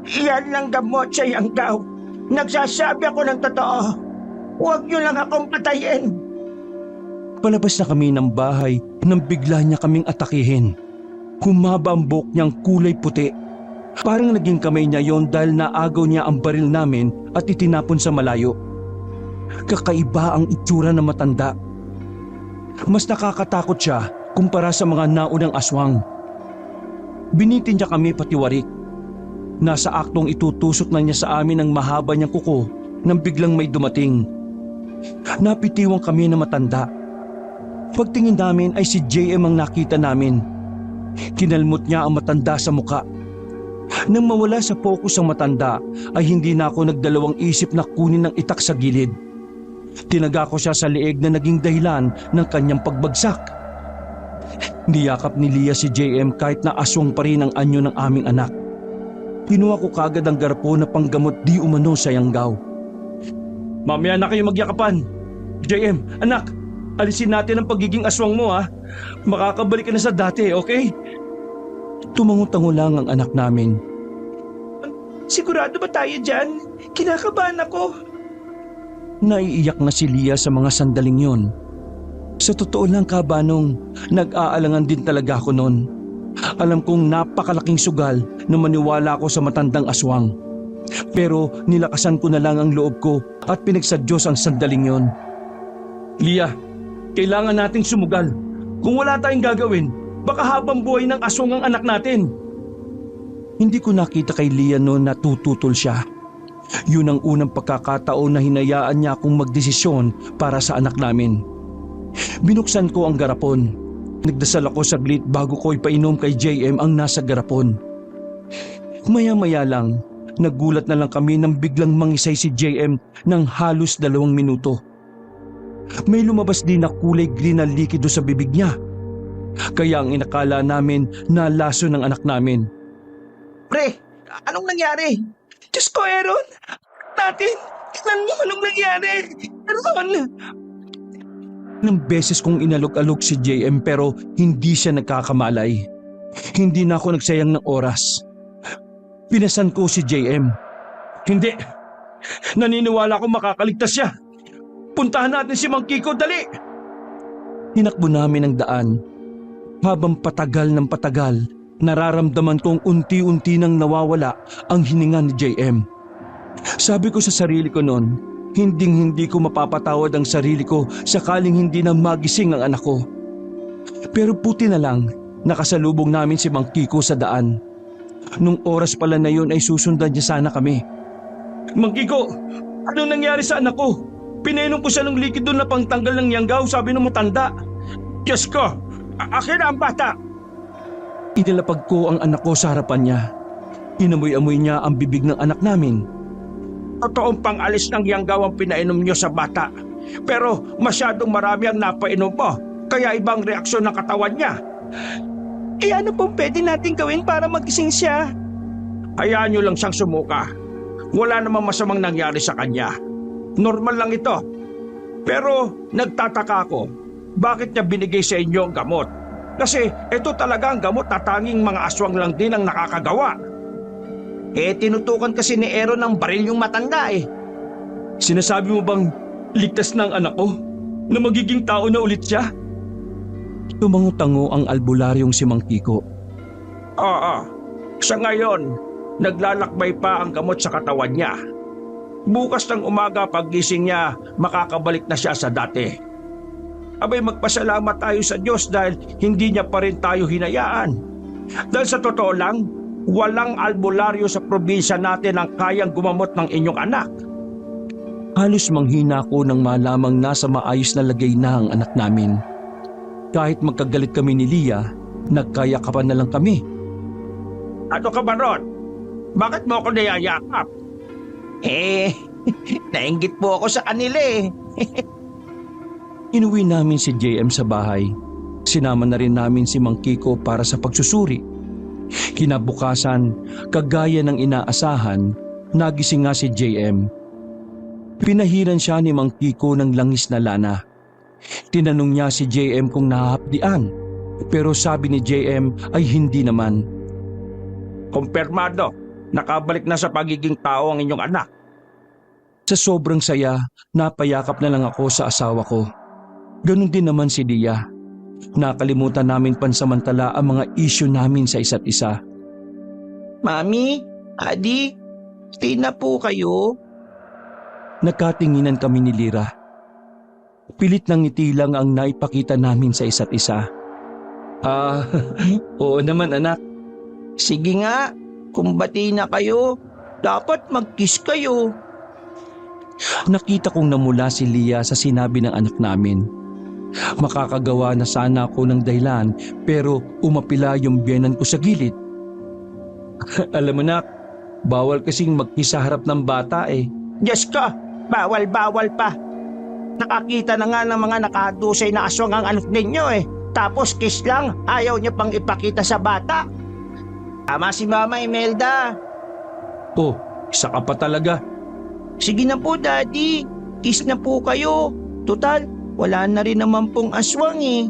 Iyan lang gamot sa yanggaw. Nagsasabi ako ng totoo. Huwag niyo lang akong patayin. Palabas na kami ng bahay nang bigla niya kaming atakihin. Humaba ang buhok niyang kulay puti. Parang naging kamay niya yon dahil naagaw niya ang baril namin at itinapon sa malayo. Kakaiba ang itsura ng matanda. Mas nakakatakot siya kumpara sa mga naunang aswang. Binitin niya kami patiwarik. Nasa aktong itutusok na niya sa amin ang mahaba niyang kuko nang biglang may dumating. Napitiwang kami na matanda. Pagtingin namin ay si JM ang nakita namin. Kinalmot niya ang matanda sa muka. Nang mawala sa focus ang matanda ay hindi na ako nagdalawang isip na kunin ng itak sa gilid. Tinaga ko siya sa leeg na naging dahilan ng kanyang pagbagsak. Niyakap ni Leah si JM kahit na aswang pa rin ang anyo ng aming anak. Kinuha ko kagad ang garpo na panggamot di umano sa yanggaw. Mamaya na kayo magyakapan. JM, anak, alisin natin ang pagiging aswang mo, ha? Makakabalik ka na sa dati, okay? Tumango-tango lang ang anak namin. Sigurado ba tayo dyan? Kinakabahan ako. Naiiyak na si Leah sa mga sandaling yon. Sa totoo lang, Kabanong, nag-aalangan din talaga ako noon. Alam kong napakalaking sugal na maniwala ako sa matandang aswang. Pero nilakasan ko na lang ang loob ko at pinagsadyos ang sandaling yon. Leah, kailangan nating sumugal. Kung wala tayong gagawin, baka habang buhay ng aswang ang anak natin. Hindi ko nakita kay Leah noon na tututol siya. Yun ang unang pagkakataon na hinayaan niya akong magdesisyon para sa anak namin. Binuksan ko ang garapon. Nagdasal ako saglit bago ko ipainom kay JM ang nasa garapon. Maya-maya lang, nagulat na lang kami nang biglang mangisay si JM ng halos 2 minuto. May lumabas din na kulay green na likido sa bibig niya. Kaya ang inakala namin na laso ng anak namin. Pre, anong nangyari? Diyos ko, Aaron! Natin! Tignan mo anong nangyari! Aaron! Nang beses kong inalok-alok si JM pero hindi siya nagkakamalay. Hindi na ako nagsayang ng oras. Pinasan ko si JM. Hindi. Naniniwala akong makakaligtas siya. Puntahan natin si Mang Kiko, dali! Tinakbo namin ang daan. Habang patagal ng patagal, nararamdaman kong unti-unti nang nawawala ang hininga ni JM. Sabi ko sa sarili ko noon, hindi ko mapapatawad ang sarili ko sakaling hindi na magising ang anak ko. Pero puti na lang, nakasalubong namin si Mang Kiko sa daan. Nung oras pala na yun ay susundan niya sana kami. Mang Kiko, ano nangyari sa anak ko? Pinainom ko siya ng likido na pangtanggal ng yanggaw, sabi ng matanda. Diyos ko, akin na ang bata! Inilapag ko ang anak ko sa harapan niya. Inamoy-amoy niya ang bibig ng anak namin. Totoong pang-alis ng yanggaw ang pinainom niyo sa bata. Pero masyadong marami ang napainom mo, kaya ibang reaksyon ng katawan niya. Eh ano pong pwede natin gawin para magising siya? Hayaan niyo lang siyang sumuka. Wala namang masamang nangyari sa kanya. Normal lang ito. Pero nagtataka ako, bakit niya binigay sa inyo ang gamot? Kasi ito talaga ang gamot na tanging mga aswang lang din ang nakakagawa. Eh tinutukan kasi ni Aaron ng baril yung matanda eh. Sinasabi mo bang ligtas na ang anak ko? Na magiging tao na ulit siya? Tumango-tango ang albularyong si Mang Kiko. Oo. Sa ngayon, naglalakbay pa ang gamot sa katawan niya. Bukas ng umaga paggising niya, makakabalik na siya sa dati. Abay magpasalamat tayo sa Diyos dahil hindi niya pa rin tayo hinayaan. Dahil sa totoo lang, walang albularyo sa probinsya natin ang kayang gumamot ng inyong anak. Halos manghina ako nang malamang nasa maayos na lagay na ang anak namin. Kahit magkagalit kami ni Leah, nagkayakapan na lang kami. Ano ka ba ron? Bakit mo ako nayayakap? Eh, nainggit po ako sa kanila eh. Inuwi namin si JM sa bahay. Sinama na rin namin si Mang Kiko para sa pagsusuri. Kinabukasan, kagaya ng inaasahan, nagising nga si JM. Pinahiran siya ni Mang Kiko ng langis na lana. Tinanong niya si JM kung nahahapdian, pero sabi ni JM ay hindi naman. Kumpirmado, nakabalik na sa pagiging tao ang inyong anak. Sa sobrang saya, napayakap na lang ako sa asawa ko. Ganon din naman si Dia. Nakalimutan namin pansamantala ang mga issue namin sa isa't isa. Mami, Adi, stay na po kayo. Nagkatinginan kami ni Lira. Pilit ng ngiti lang ang naipakita namin sa isa't isa. Oo naman anak. Sige nga, kung bati na kayo, dapat mag-kiss kayo. Nakita kong namula si Lia sa sinabi ng anak namin. Makakagawa na sana ako ng dahilan pero umapila yung biyenan ko sa gilid. Alam mo na, bawal kasing mag-kiss sa harap ng bata eh. Diyos ko, bawal-bawal pa. Nakakita na nga ng mga nakadusay na aswang ang anak ninyo eh. Tapos kiss lang, ayaw niyo pang ipakita sa bata. Tama si Mama Imelda. Oh, isa ka pa talaga. Sige na po, Daddy. Kiss na po kayo. Total, wala na rin naman pong aswang eh.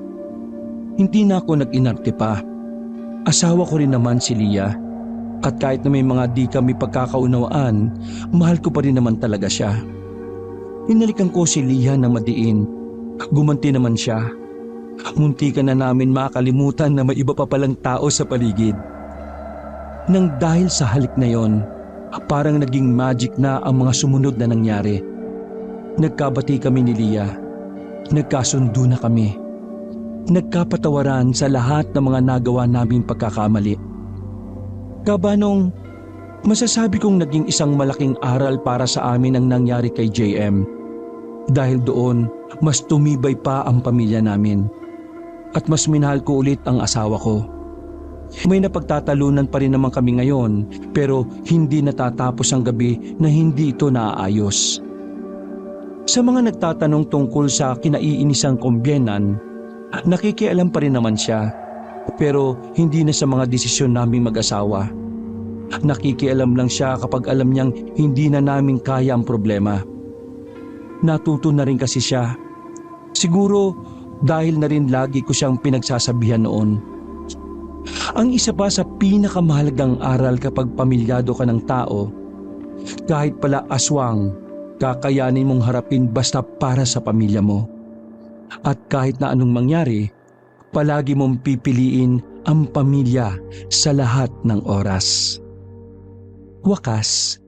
Hindi na ako nag-inarte pa. Asawa ko rin naman si Lia. At kahit na may mga di kami pagkakaunawaan, mahal ko pa rin naman talaga siya. Hinalikan ko si Lia na madiin. Gumanti naman siya. Muntikan na namin makalimutan na may iba pa palang tao sa paligid. Nang dahil sa halik na yon, parang naging magic na ang mga sumunod na nangyari. Nagkabati kami ni Lia. Nagkasundo na kami. Nagkapatawaran sa lahat ng mga nagawa naming pagkakamali. Kabanong, masasabi kong naging isang malaking aral para sa amin ang nangyari kay JM. Dahil doon, mas tumibay pa ang pamilya namin. At mas minahal ko ulit ang asawa ko. May napagtatalunan pa rin naman kami ngayon, pero hindi natatapos ang gabi na hindi ito naaayos. Sa mga nagtatanong tungkol sa kinaiinisang kumbyenan, nakikialam pa rin naman siya, pero hindi na sa mga desisyon naming mag-asawa. Nakikialam lang siya kapag alam niyang hindi na namin kaya ang problema. Natuto na rin kasi siya. Siguro dahil na rin lagi ko siyang pinagsasabihan noon. Ang isa pa sa pinakamahalagang aral kapag pamilyado ka ng tao, kahit pala aswang, kakayanin mong harapin basta para sa pamilya mo. At kahit na anong mangyari, palagi mong pipiliin ang pamilya sa lahat ng oras. Wakas,